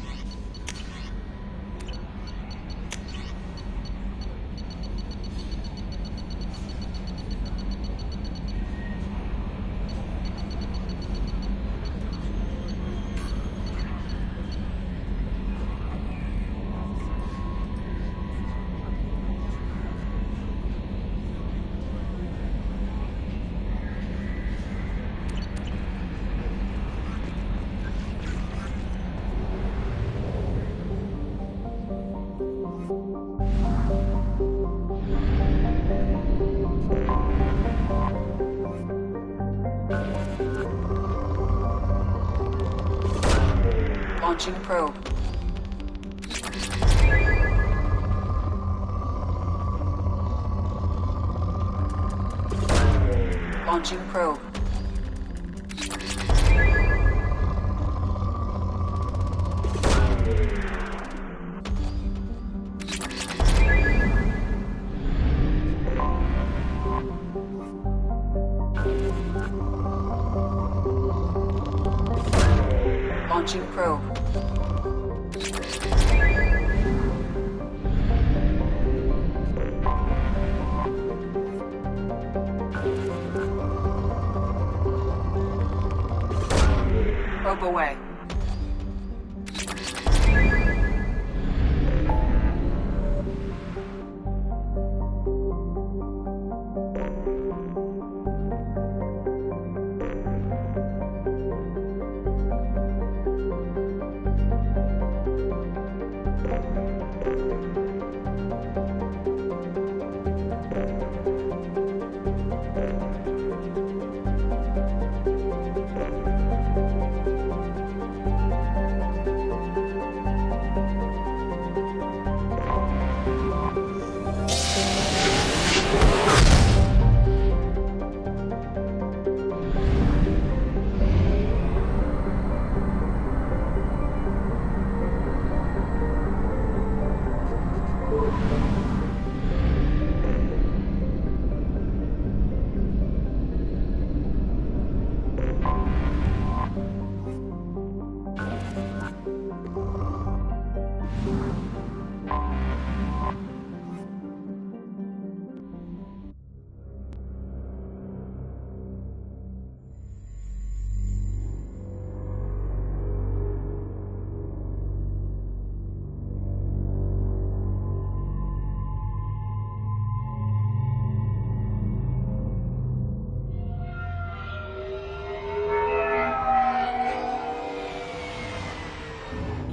Launching probe. Launching probe. Launching probe. Probe away.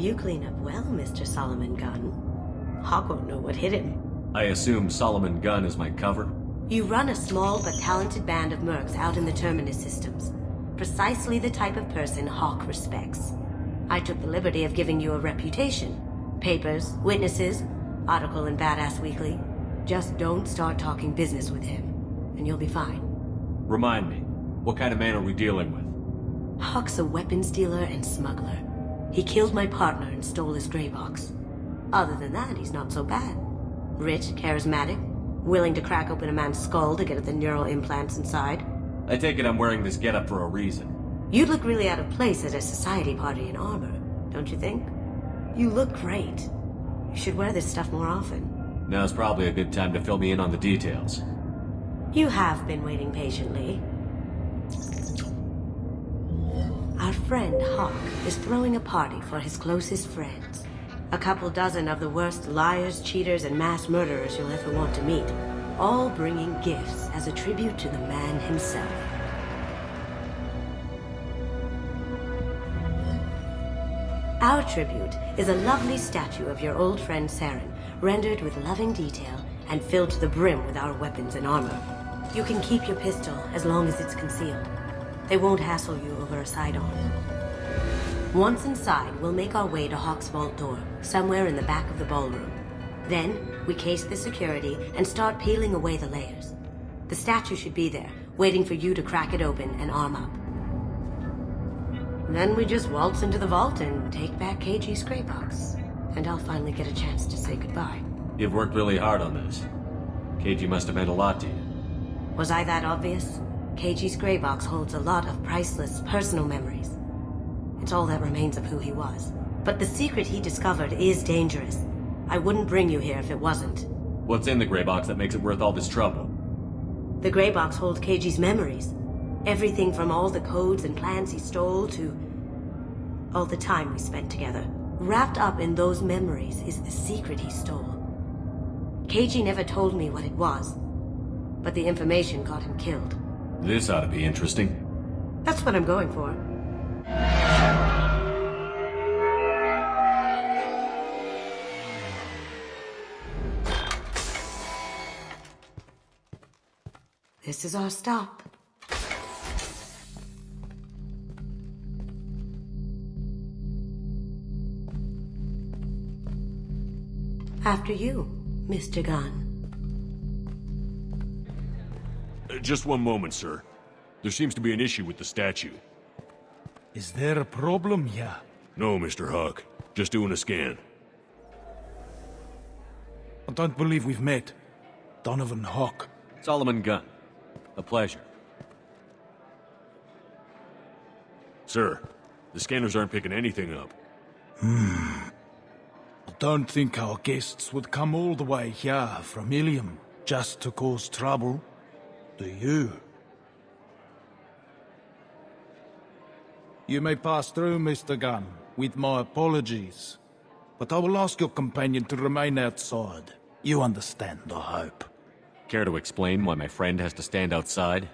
You clean up well, Mr. Solomon Gunn. Hawk won't know what hit him. I assume Solomon Gunn is my cover? You run a small but talented band of mercs out in the Terminus systems. Precisely the type of person Hawk respects. I took the liberty of giving you a reputation. Papers, witnesses, article in Badass Weekly. Just don't start talking business with him, and you'll be fine. Remind me, what kind of man are we dealing with? Hawk's a weapons dealer and smuggler. He killed my partner and stole his gray box. Other than that, he's not so bad. Rich, charismatic, willing to crack open a man's skull to get at the neural implants inside. I take it I'm wearing this getup for a reason. You'd look really out of place at a society party in armor, don't you think? You look great. You should wear this stuff more often. Now's probably a good time to fill me in on the details. You have been waiting patiently. Our friend Hawk is throwing a party for his closest friends. A couple dozen of the worst liars, cheaters, and mass murderers you'll ever want to meet. All bringing gifts as a tribute to the man himself. Our tribute is a lovely statue of your old friend Saren, rendered with loving detail and filled to the brim with our weapons and armor. You can keep your pistol as long as it's concealed. They won't hassle you over a sidearm. Once inside, we'll make our way to Hawk's vault door, somewhere in the back of the ballroom. Then, we case the security and start peeling away the layers. The statue should be there, waiting for you to crack it open and arm up. Then we just waltz into the vault and take back KG's gray box. And I'll finally get a chance to say goodbye. You've worked really hard on this. KG must have meant a lot to you. Was I that obvious? KG's gray box holds a lot of priceless personal memories. It's all that remains of who he was. But the secret he discovered is dangerous. I wouldn't bring you here if it wasn't. What's in the gray box that makes it worth all this trouble? The gray box holds Keiji's memories. Everything from all the codes and plans he stole to all the time we spent together. Wrapped up in those memories is the secret he stole. Keiji never told me what it was, but the information got him killed. This ought to be interesting. That's what I'm going for. This is our stop. After you, Mr. Gunn. Just one moment, sir. There seems to be an issue with the statue. Is there a problem here? No, Mr. Huck. Just doing a scan. I don't believe we've met. Donovan Huck. Solomon Gunn. A pleasure. Sir, the scanners aren't picking anything up. I don't think our guests would come all the way here from Ilium just to cause trouble. Do you? You may pass through, Mr. Gunn, with my apologies. But I will ask your companion to remain outside. You understand, I hope. Care to explain why my friend has to stand outside?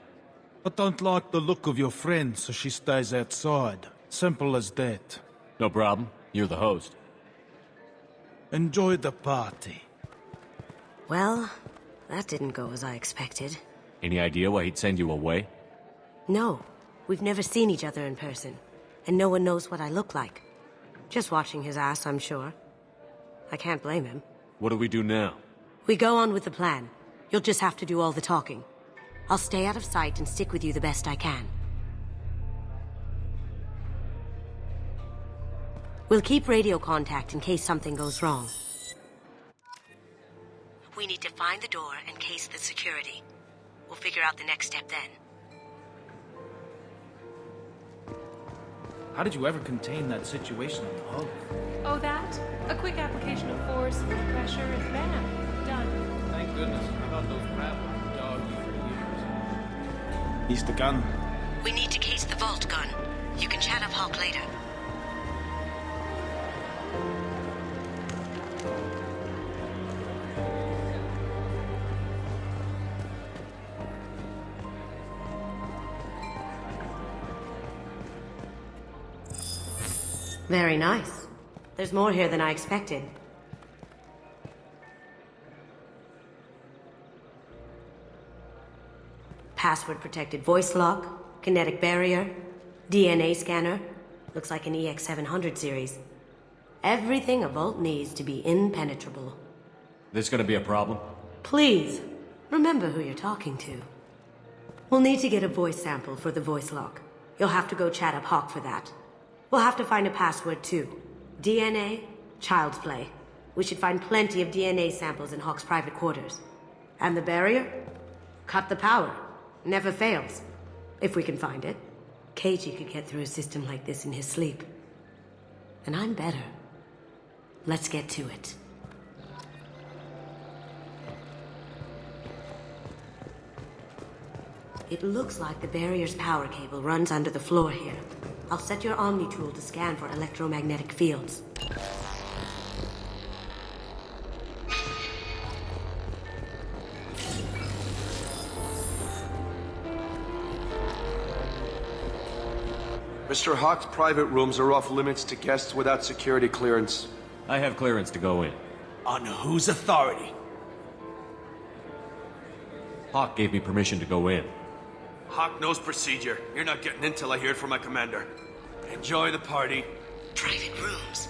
I don't like the look of your friend, so she stays outside. Simple as that. No problem. You're the host. Enjoy the party. Well, that didn't go as I expected. Any idea why he'd send you away? No, we've never seen each other in person, and no one knows what I look like. Just watching his ass, I'm sure. I can't blame him. What do we do now? We go on with the plan. You'll just have to do all the talking. I'll stay out of sight and stick with you the best I can. We'll keep radio contact in case something goes wrong. We need to find the door and case the security. We'll figure out the next step then. How did you ever contain that situation on the hub? Oh, that? A quick application of force, a little pressure, and bam, done. Thank goodness. I thought those crap would dog you for years. Mr. Gunn. We need to case the vault, Gunn. You can chat up Hawk later. Very nice. There's more here than I expected. Password-protected voice lock, kinetic barrier, DNA scanner. Looks like an EX700 series. Everything a vault needs to be impenetrable. This gonna be a problem? Please, remember who you're talking to. We'll need to get a voice sample for the voice lock. You'll have to go chat up Hawk for that. We'll have to find a password too. DNA, child's play. We should find plenty of DNA samples in Hawk's private quarters. And the barrier? Cut the power. Never fails. If we can find it. Keiji could get through a system like this in his sleep. And I'm better. Let's get to it. It looks like the barrier's power cable runs under the floor here. I'll set your Omni tool to scan for electromagnetic fields. Mr. Hawk's private rooms are off limits to guests without security clearance. I have clearance to go in. On whose authority? Hawk gave me permission to go in. Hawk knows procedure. You're not getting in till I hear it from my commander. Enjoy the party. Private rooms.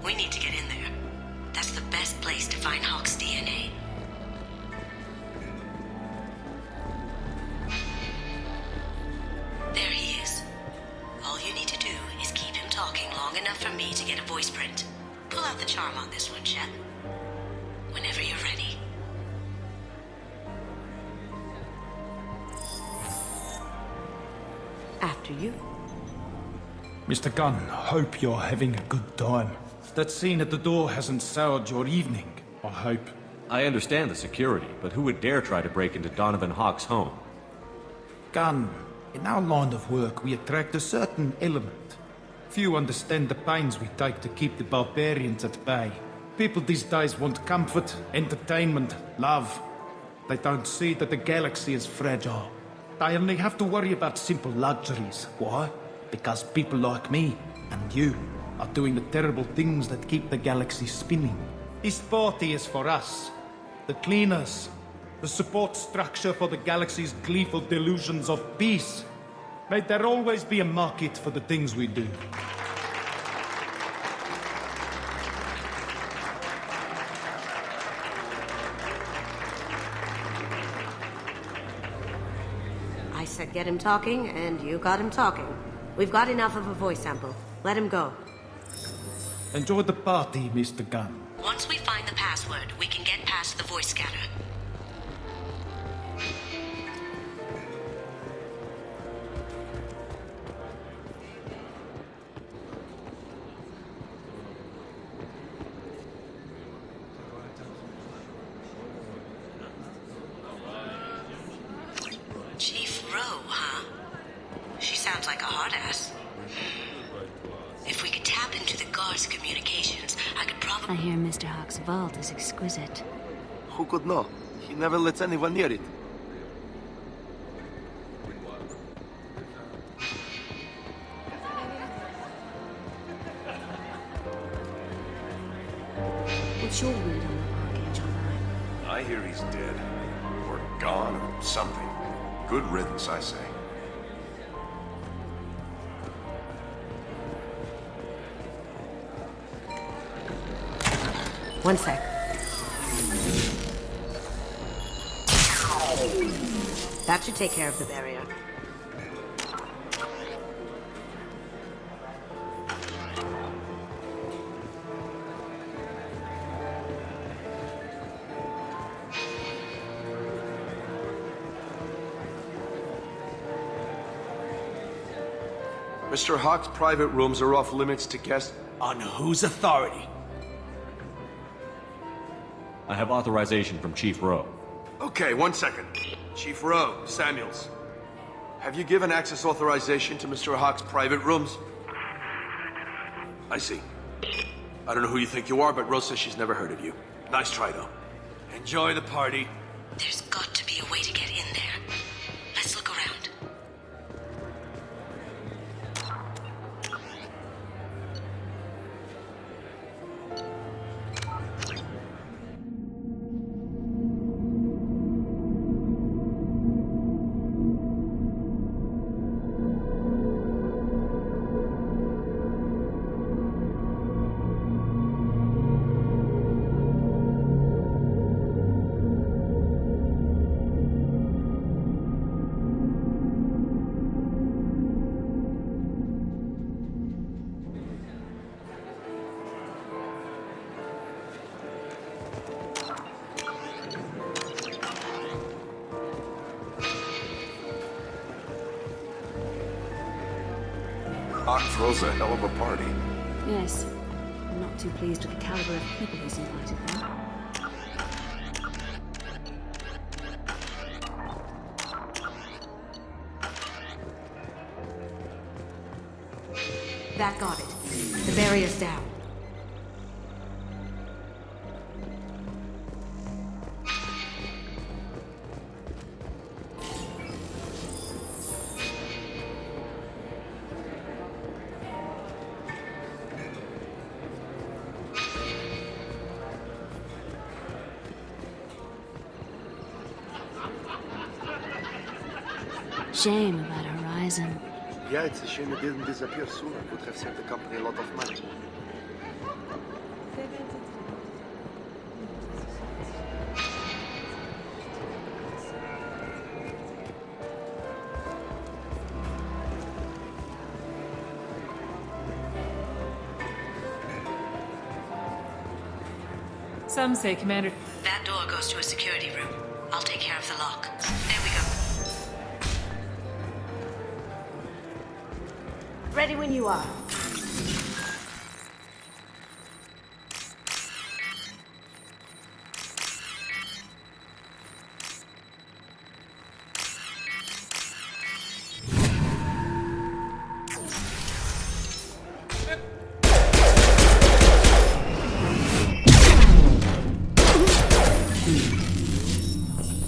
We need to get in there. That's the best place to find Hawk's DNA. There he is. All you need to do is keep him talking long enough for me to get a voice print. Pull out the charm on this one, Shep. Whenever you're ready. After you. Mr. Gunn, hope you're having a good time. That scene at the door hasn't soured your evening, I hope. I understand the security, but who would dare try to break into Donovan Hawk's home? Gunn, in our line of work, we attract a certain element. Few understand the pains we take to keep the barbarians at bay. People these days want comfort, entertainment, love. They don't see that the galaxy is fragile. They only have to worry about simple luxuries. Why? Because people like me and you are doing the terrible things that keep the galaxy spinning. This party is for us, the cleaners, the support structure for the galaxy's gleeful delusions of peace. May there always be a market for the things we do. I said get him talking, and you got him talking. We've got enough of a voice sample. Let him go. Enjoy the party, Mr. Gunn. Once we find the password, we can get past the voice scanner. Chief Rowe, huh? She sounds like a hard ass. If we could tap into the guard's communications, I could probably... I hear Mr. Hawk's vault is exquisite. Who could know? He never lets anyone near it. What's your read on the Archangel line? I hear he's dead. Or gone, or something. Good riddance, I say. One sec. That should take care of the barrier. Mr. Hawk's private rooms are off limits to guests. On whose authority? I have authorization from Chief Rowe. Okay, 1 second. Chief Rowe, Samuels. Have you given access authorization to Mr. Hawk's private rooms? I see. I don't know who you think you are, but Rose says she's never heard of you. Nice try, though. Enjoy the party. There's got to be a way to get in there. Let's look around. Hawk throws a hell of a party. Yes. I'm not too pleased with the caliber of people he's invited, though. That got it. The barrier's down. Shame about Horizon. Yeah, it's a shame it didn't disappear sooner. Would have saved the company a lot of money. Some say Commander... That door goes to a security room. I'll take care of the lock. There we go. Ready when you are.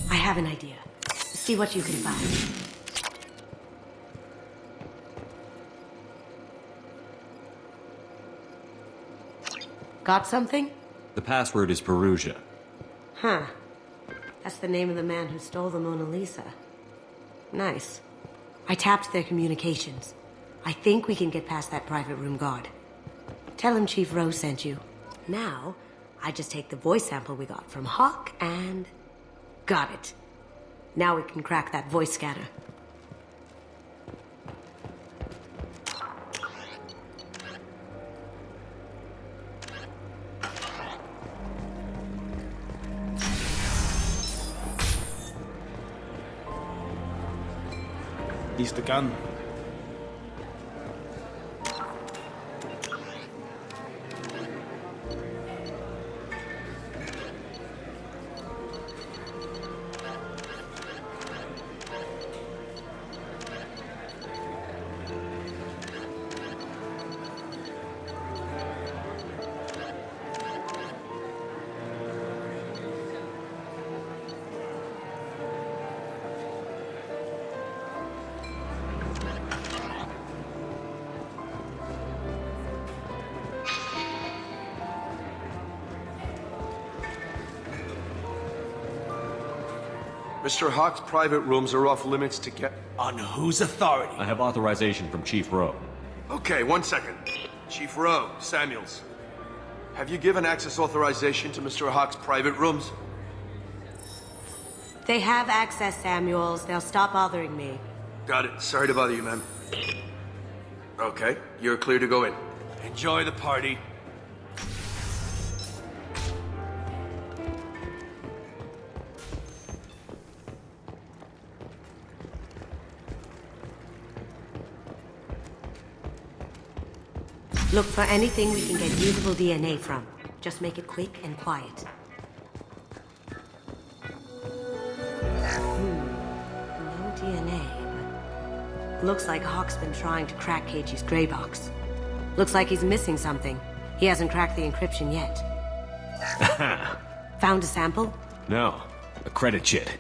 I have an idea. See what you can find. Got something? The password is Perugia. Huh. That's the name of the man who stole the Mona Lisa. Nice. I tapped their communications. I think we can get past that private room guard. Tell him Chief Rose sent you. Now, I just take the voice sample we got from Hawk and... got it. Now we can crack that voice scanner. He's the gun. Mr. Hawk's private rooms are off limits to get... On whose authority? I have authorization from Chief Rowe. Okay, 1 second. Chief Rowe, Samuels. Have you given access authorization to Mr. Hawk's private rooms? They have access, Samuels. They'll stop bothering me. Got it. Sorry to bother you, ma'am. Okay, you're clear to go in. Enjoy the party. Look for anything we can get usable DNA from. Just make it quick and quiet. No DNA, but... looks like Hawk's been trying to crack Keiichi's gray box. Looks like he's missing something. He hasn't cracked the encryption yet. Found a sample? No, a credit chit.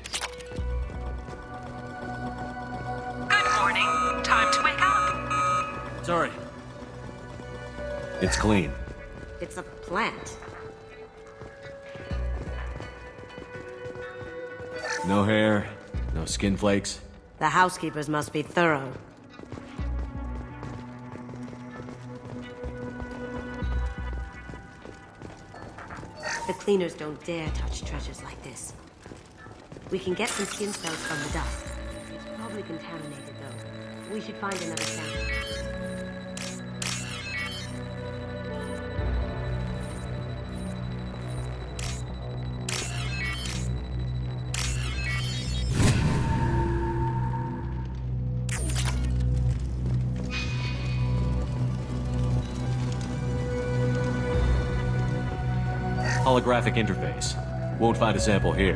Good morning. Time to wake up. Sorry. It's clean. It's a plant. No hair, no skin flakes. The housekeepers must be thorough. The cleaners don't dare touch treasures like this. We can get some skin cells from the dust. It's probably contaminated, though. We should find another sample. Holographic interface. Won't find a sample here.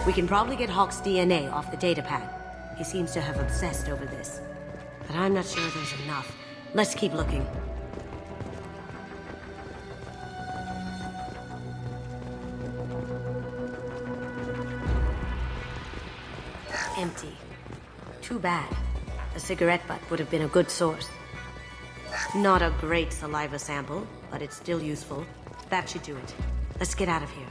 We can probably get Hawk's DNA off the datapad. He seems to have obsessed over this. But I'm not sure there's enough. Let's keep looking. Empty. Too bad. A cigarette butt would have been a good source. Not a great saliva sample, but it's still useful. That should do it. Let's get out of here.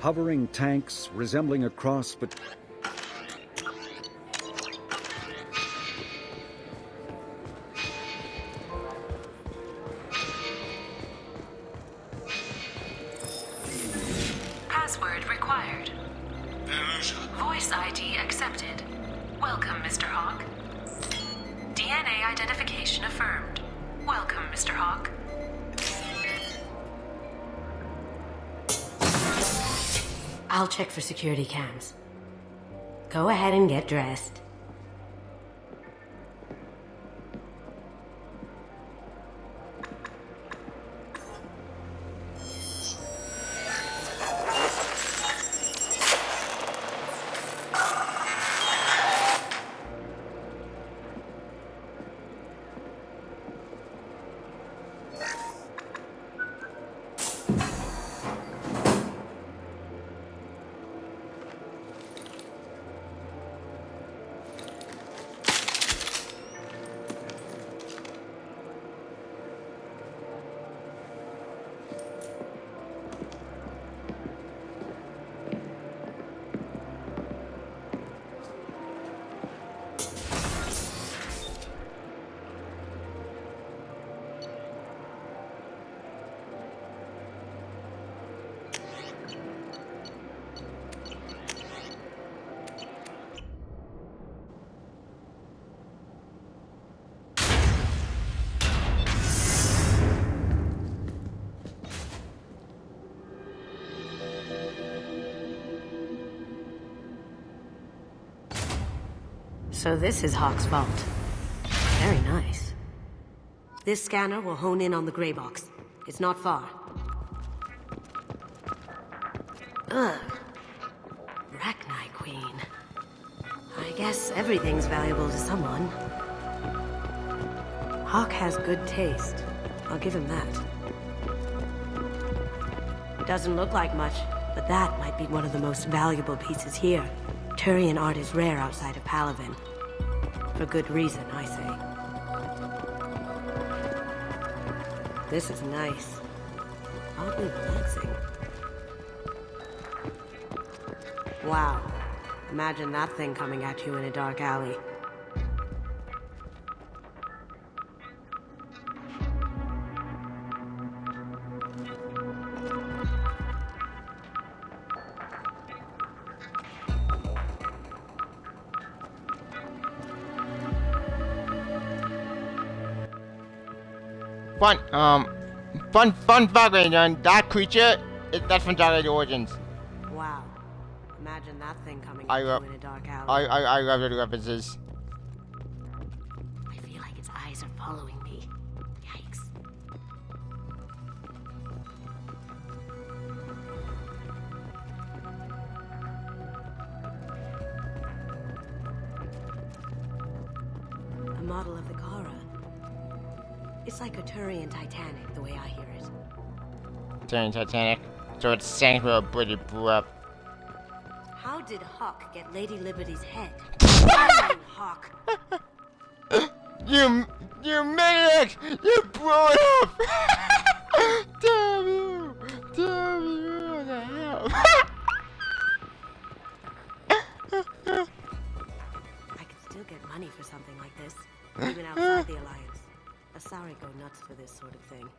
hovering tanks resembling a cross, but Password required. Voice ID accepted. Welcome, Mr. Hawk. DNA identification affirmed. Welcome, Mr. Hawk. I'll check for security cams. Go ahead and get dressed. So this is Hawk's vault. Very nice. This scanner will hone in on the gray box. It's not far. Ugh. Rachni Queen. I guess everything's valuable to someone. Hawk has good taste. I'll give him that. Doesn't look like much, but that might be one of the most valuable pieces here. Turian art is rare outside of Palaven. For good reason, I say. This is nice. Oddly relaxing. Wow. Imagine that thing coming at you in a dark alley. Fun fact, that creature, that's from Dragon Age Origins. Wow. Imagine that thing coming at you in a dark alley. I love the references. I feel like its eyes are following me. Yikes. A model of the Kara. It's like a Turian Titanic, the way I hear it. Turian Titanic. So it sank where a British blew up. How did Hawk get Lady Liberty's head? I mean, Hawk. You maniacs! You blew it up! Damn you! Damn you! What the hell? I could still get money for something like this, even outside the Alliance. Asari go nuts for this sort of thing.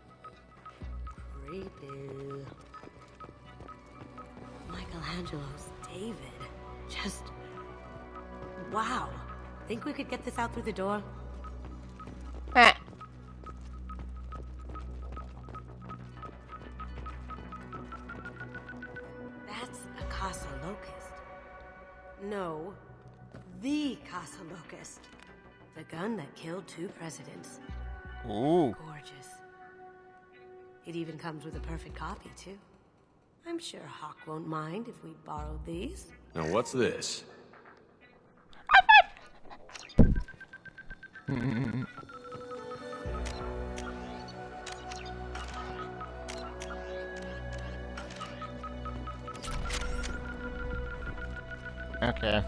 Creepy. Michelangelo's David. Just... wow. Think we could get this out through the door? That's a Casa Locust. No. The Casa Locust. The gun that killed 2 presidents. Ooh. Gorgeous. It even comes with a perfect copy, too. I'm sure Hawk won't mind if we borrowed these. Now what's this? Okay.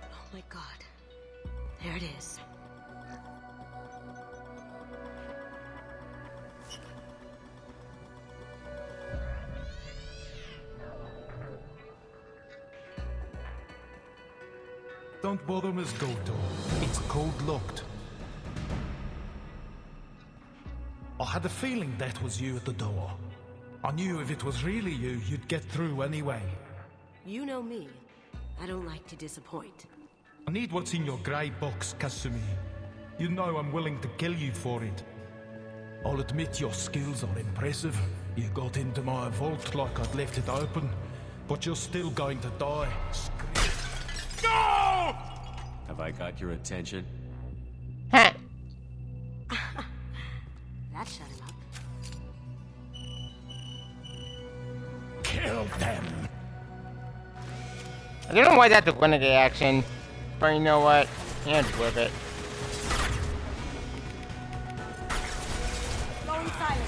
Oh my god. There it is. don't bother, Miss Goto. It's code-locked. I had a feeling that was you at the door. I knew if it was really you, you'd get through anyway. You know me. I don't like to disappoint. I need what's in your grey box, Kasumi. You know I'm willing to kill you for it. I'll admit your skills are impressive. You got into my vault like I'd left it open, but you're still going to die. No! Have I got your attention? Huh. That shut him up. Kill them. I don't know why that took one of the action, but you know what? Yeah, it's worth it. Going silent.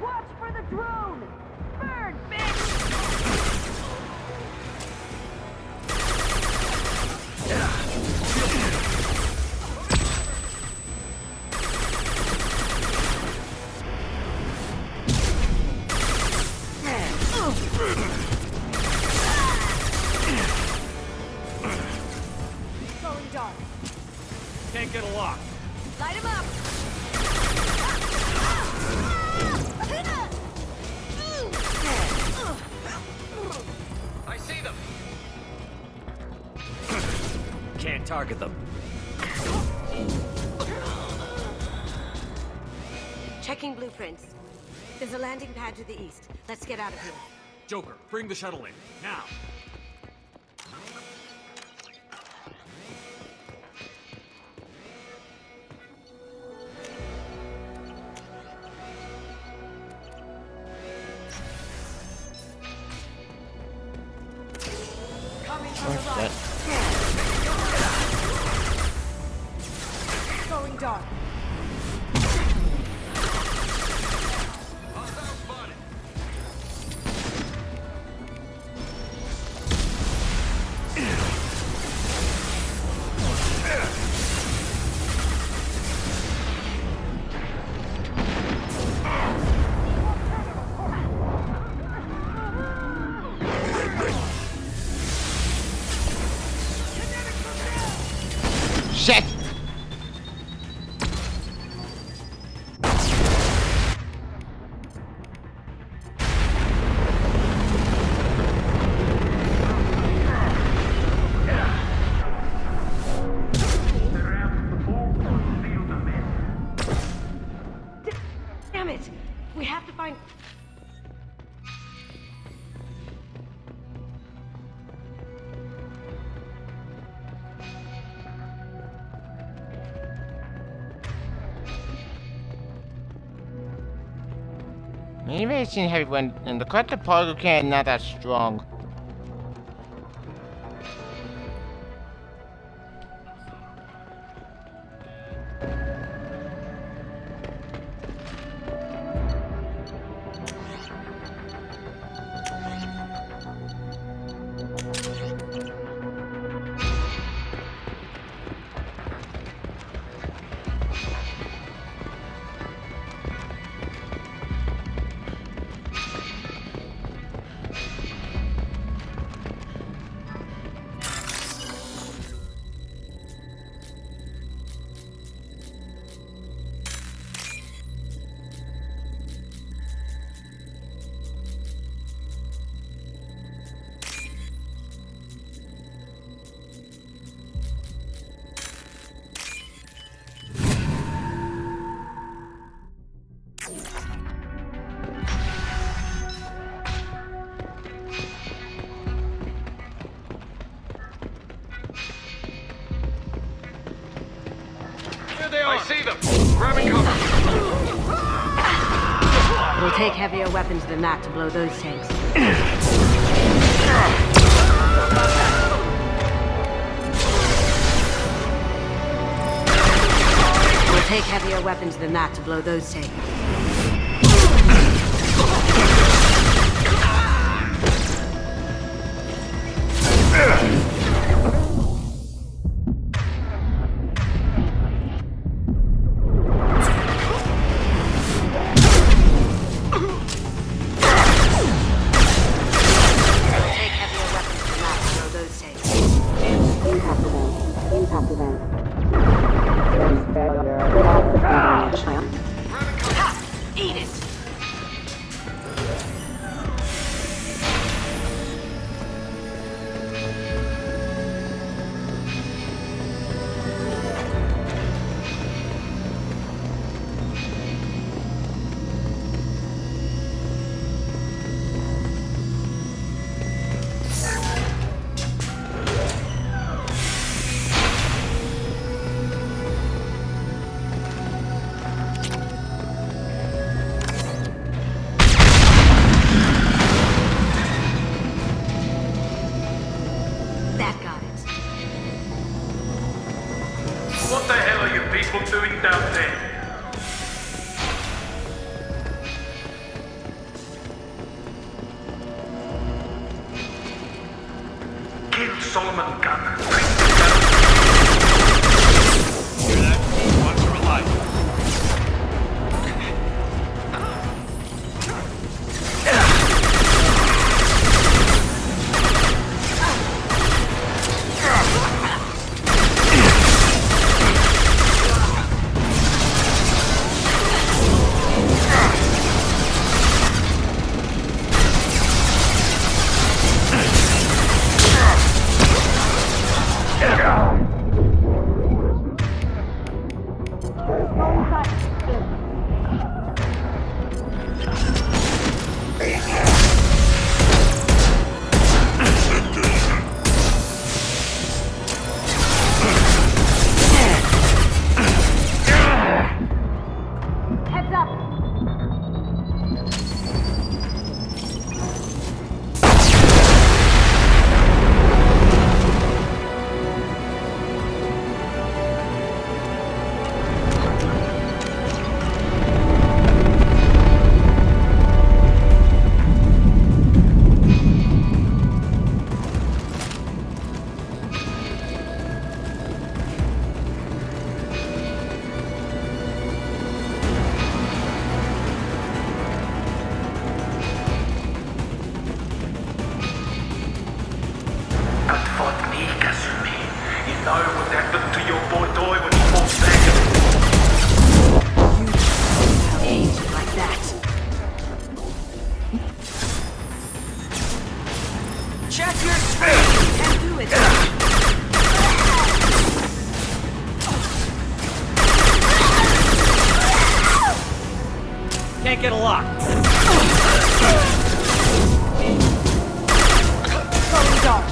Watch for the drone! Burn, bitch! Going dark. Can't get a lock. Light him up. I see them. Can't target them. Checking blueprints. There's a landing pad to the east. Let's get out of here. Joker, bring the shuttle in. Now. Coming from the right. Going dark. Shit! Damn it! We have to find... Maybe I've seen heavy when and the cut particle can not that strong. I see them! Grabbing cover! We'll take heavier weapons than that to blow those tanks. We'll take heavier weapons than that to blow those tanks. Eat it! What the hell are you people doing down there? Kill Solomon Gunn. Bring him down. Hear that? Watch your life. Heads up! You know what happened to your boy Toy when he falls back? Ain't like that. Check your strength! You can do it! Can't get a lock. Going dark.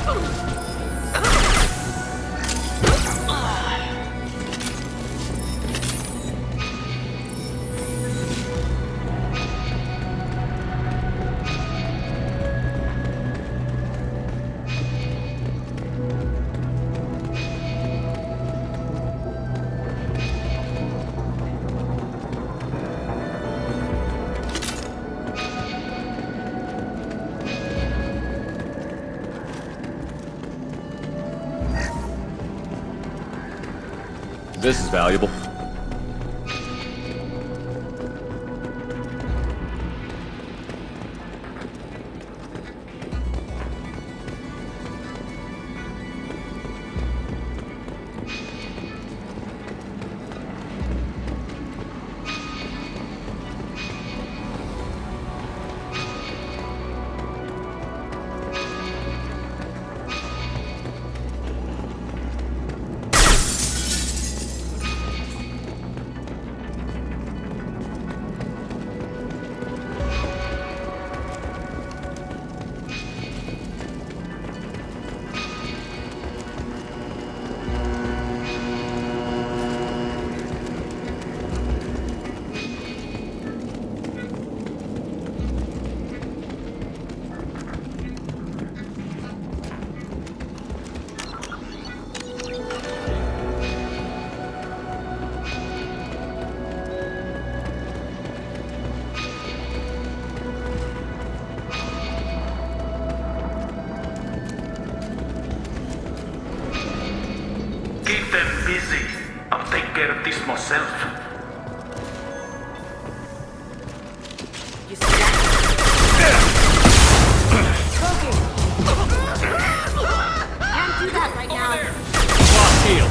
This is valuable. Keep them busy. I'll take care of this myself. You see that? Can't do that right now. Lost heel.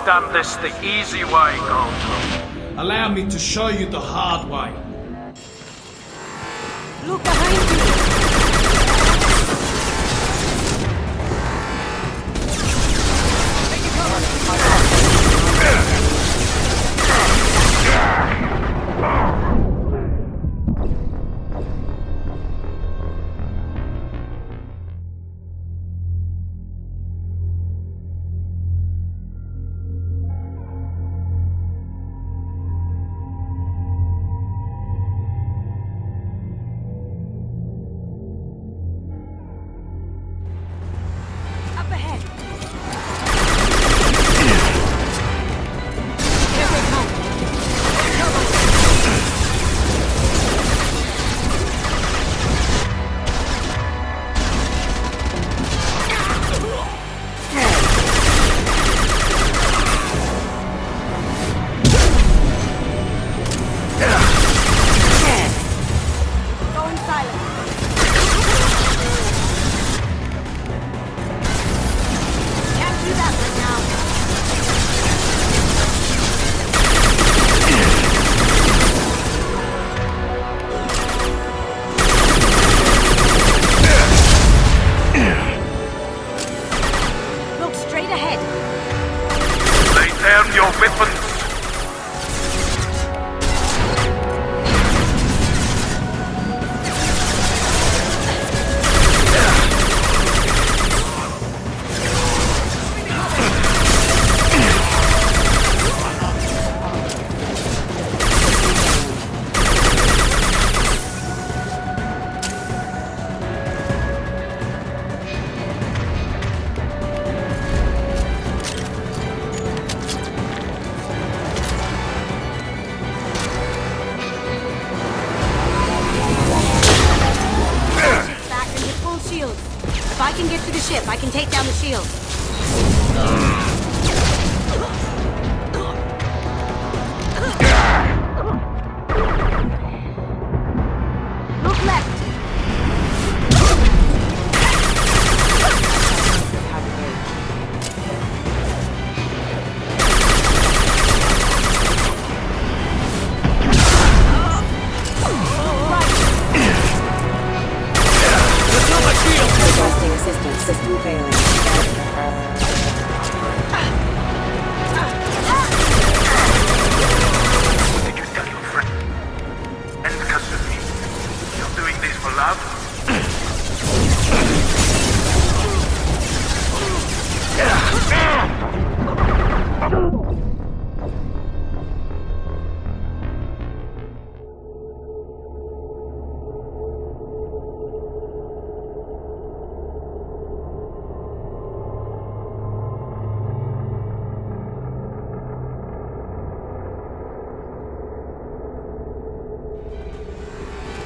done this the easy way, Gold. Allow me to show you the hard way. Look behind you! Up ahead! Here they come! Going silent. Can't do that right now. Look straight ahead. Lay down your weapons. Back and with full shields. If I can get to the ship, I can take down the shield. Look left. Requesting assistance. System failing. Did you tell your friend? And because of me, you're doing this for love?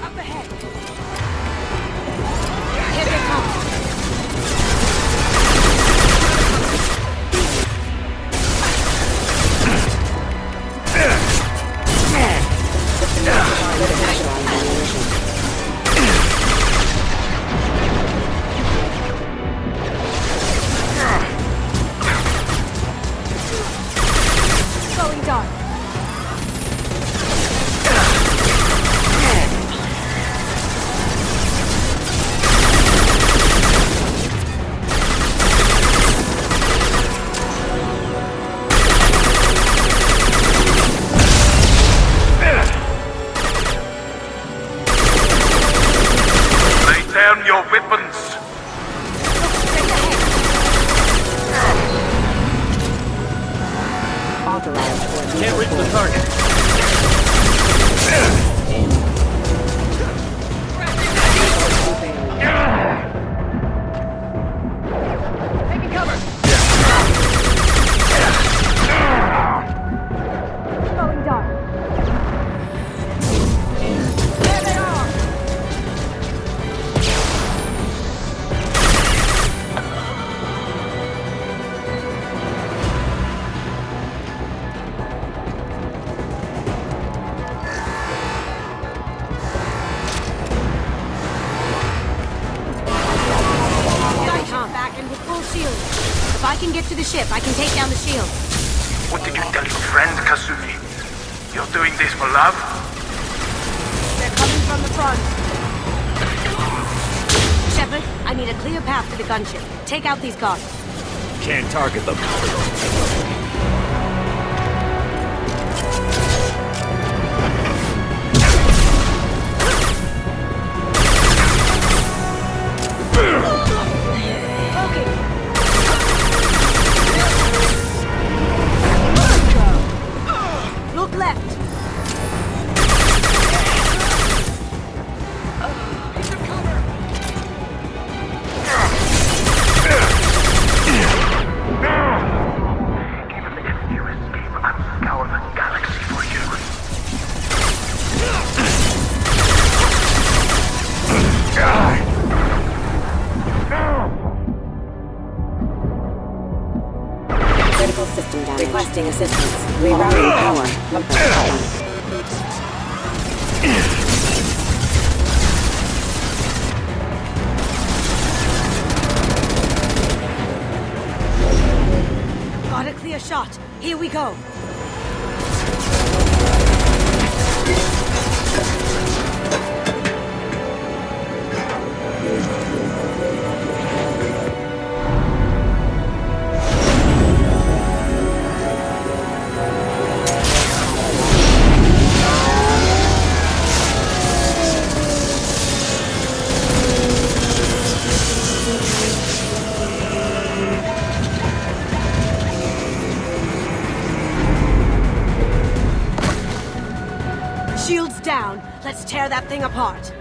Up ahead. Here they come. Going dark. Lay down your weapons. Can't reach the target. Taking cover. Going dark. There they are. Back and with full shield. If I can get to the ship, I can take down the shield. What did you tell your friend, Kasumi? You're doing this for love? They're coming from the front. Shepard, I need a clear path to the gunship. Take out these guards. Can't target them. Look left. Even if you escape, I'll scour the galaxy for you. Critical system damage. Requesting assistance. Rerouting power. Got a clear shot. Here we go. Shields down. Let's tear that thing apart.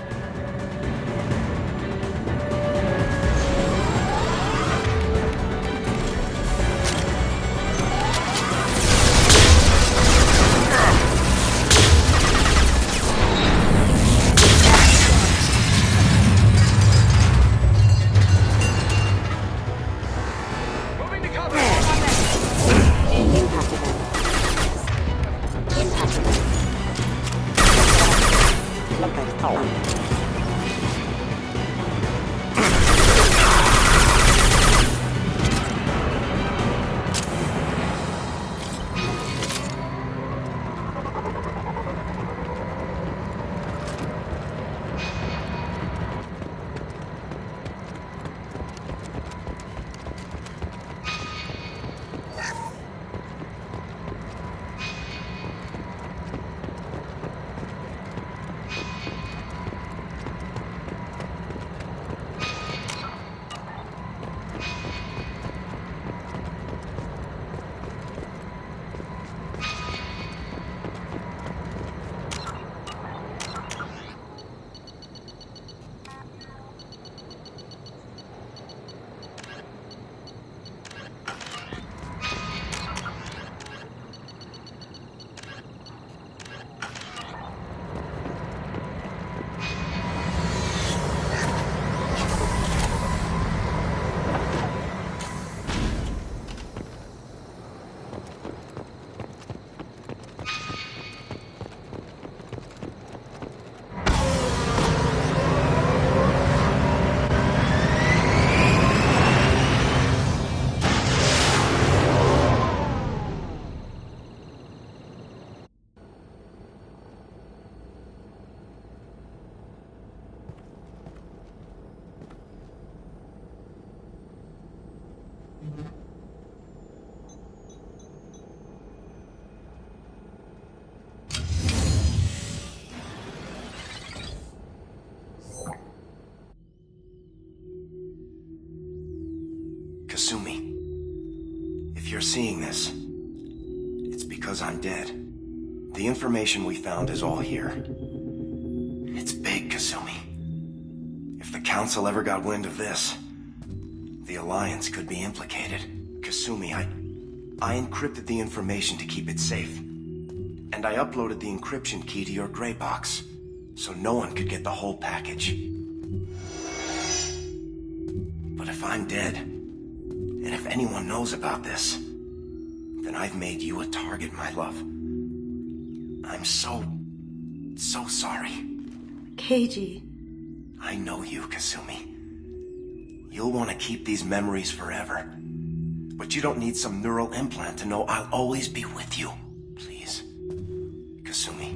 Kasumi, if you're seeing this, it's because I'm dead. The information we found is all here. It's big, Kasumi. If the Council ever got wind of this, the Alliance could be implicated. Kasumi, I encrypted the information to keep it safe. And I uploaded the encryption key to your gray box, so no one could get the whole package. But if I'm dead, and if anyone knows about this, then I've made you a target, my love. I'm so sorry. Keiji. I know you, Kasumi. You'll want to keep these memories forever. But you don't need some neural implant to know I'll always be with you. Please. Kasumi.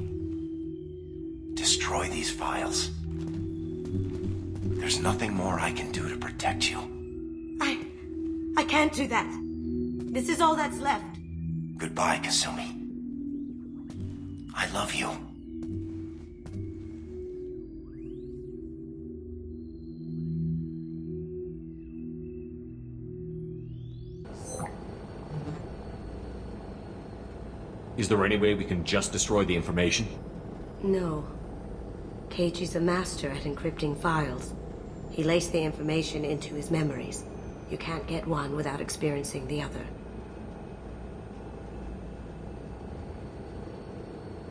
Destroy these files. There's nothing more I can do to protect you. I can't do that. This is all that's left. Goodbye, Kasumi. I love you. Is there any way we can just destroy the information? No. Keiichi's a master at encrypting files. He laced the information into his memories. You can't get one without experiencing the other.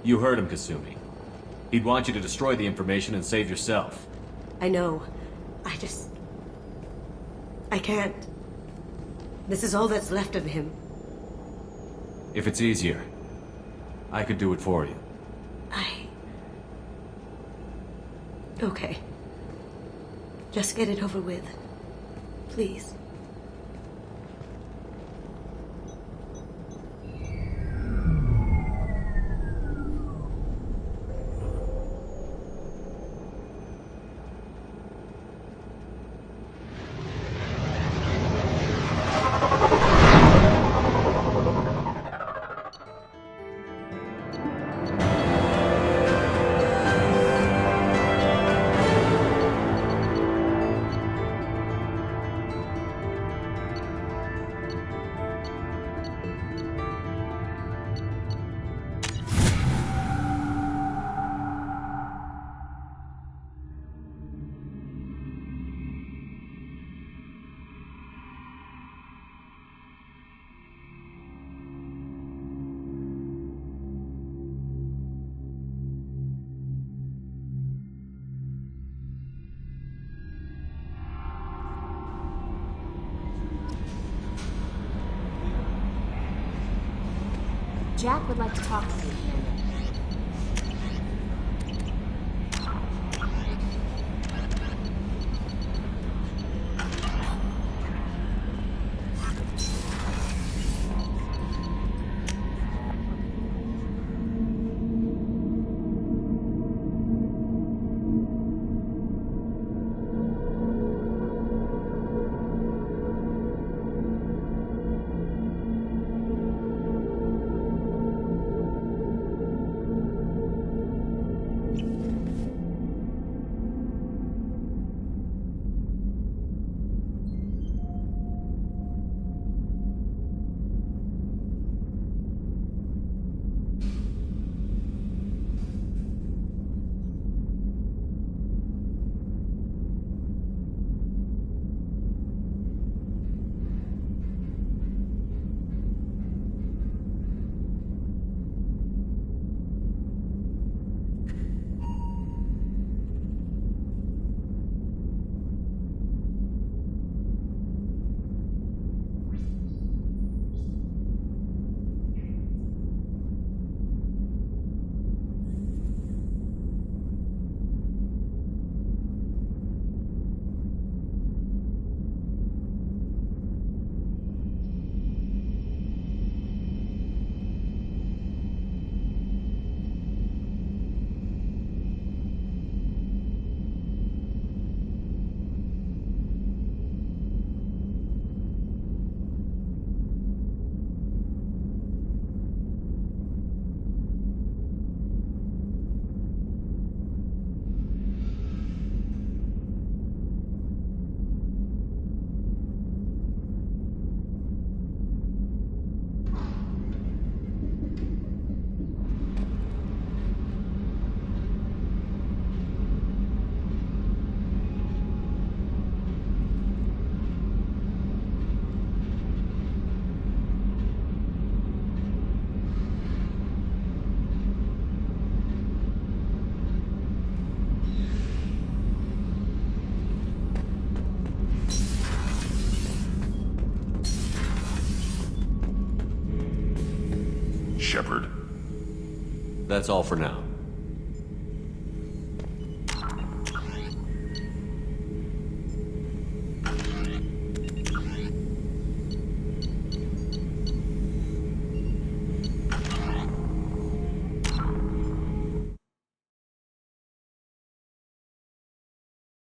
You heard him, Kasumi. He'd want you to destroy the information and save yourself. I know. I can't. This is all that's left of him. If it's easier, I could do it for you. Okay. Just get it over with. Please. Jack would like to talk with you. Shepard. That's all for now.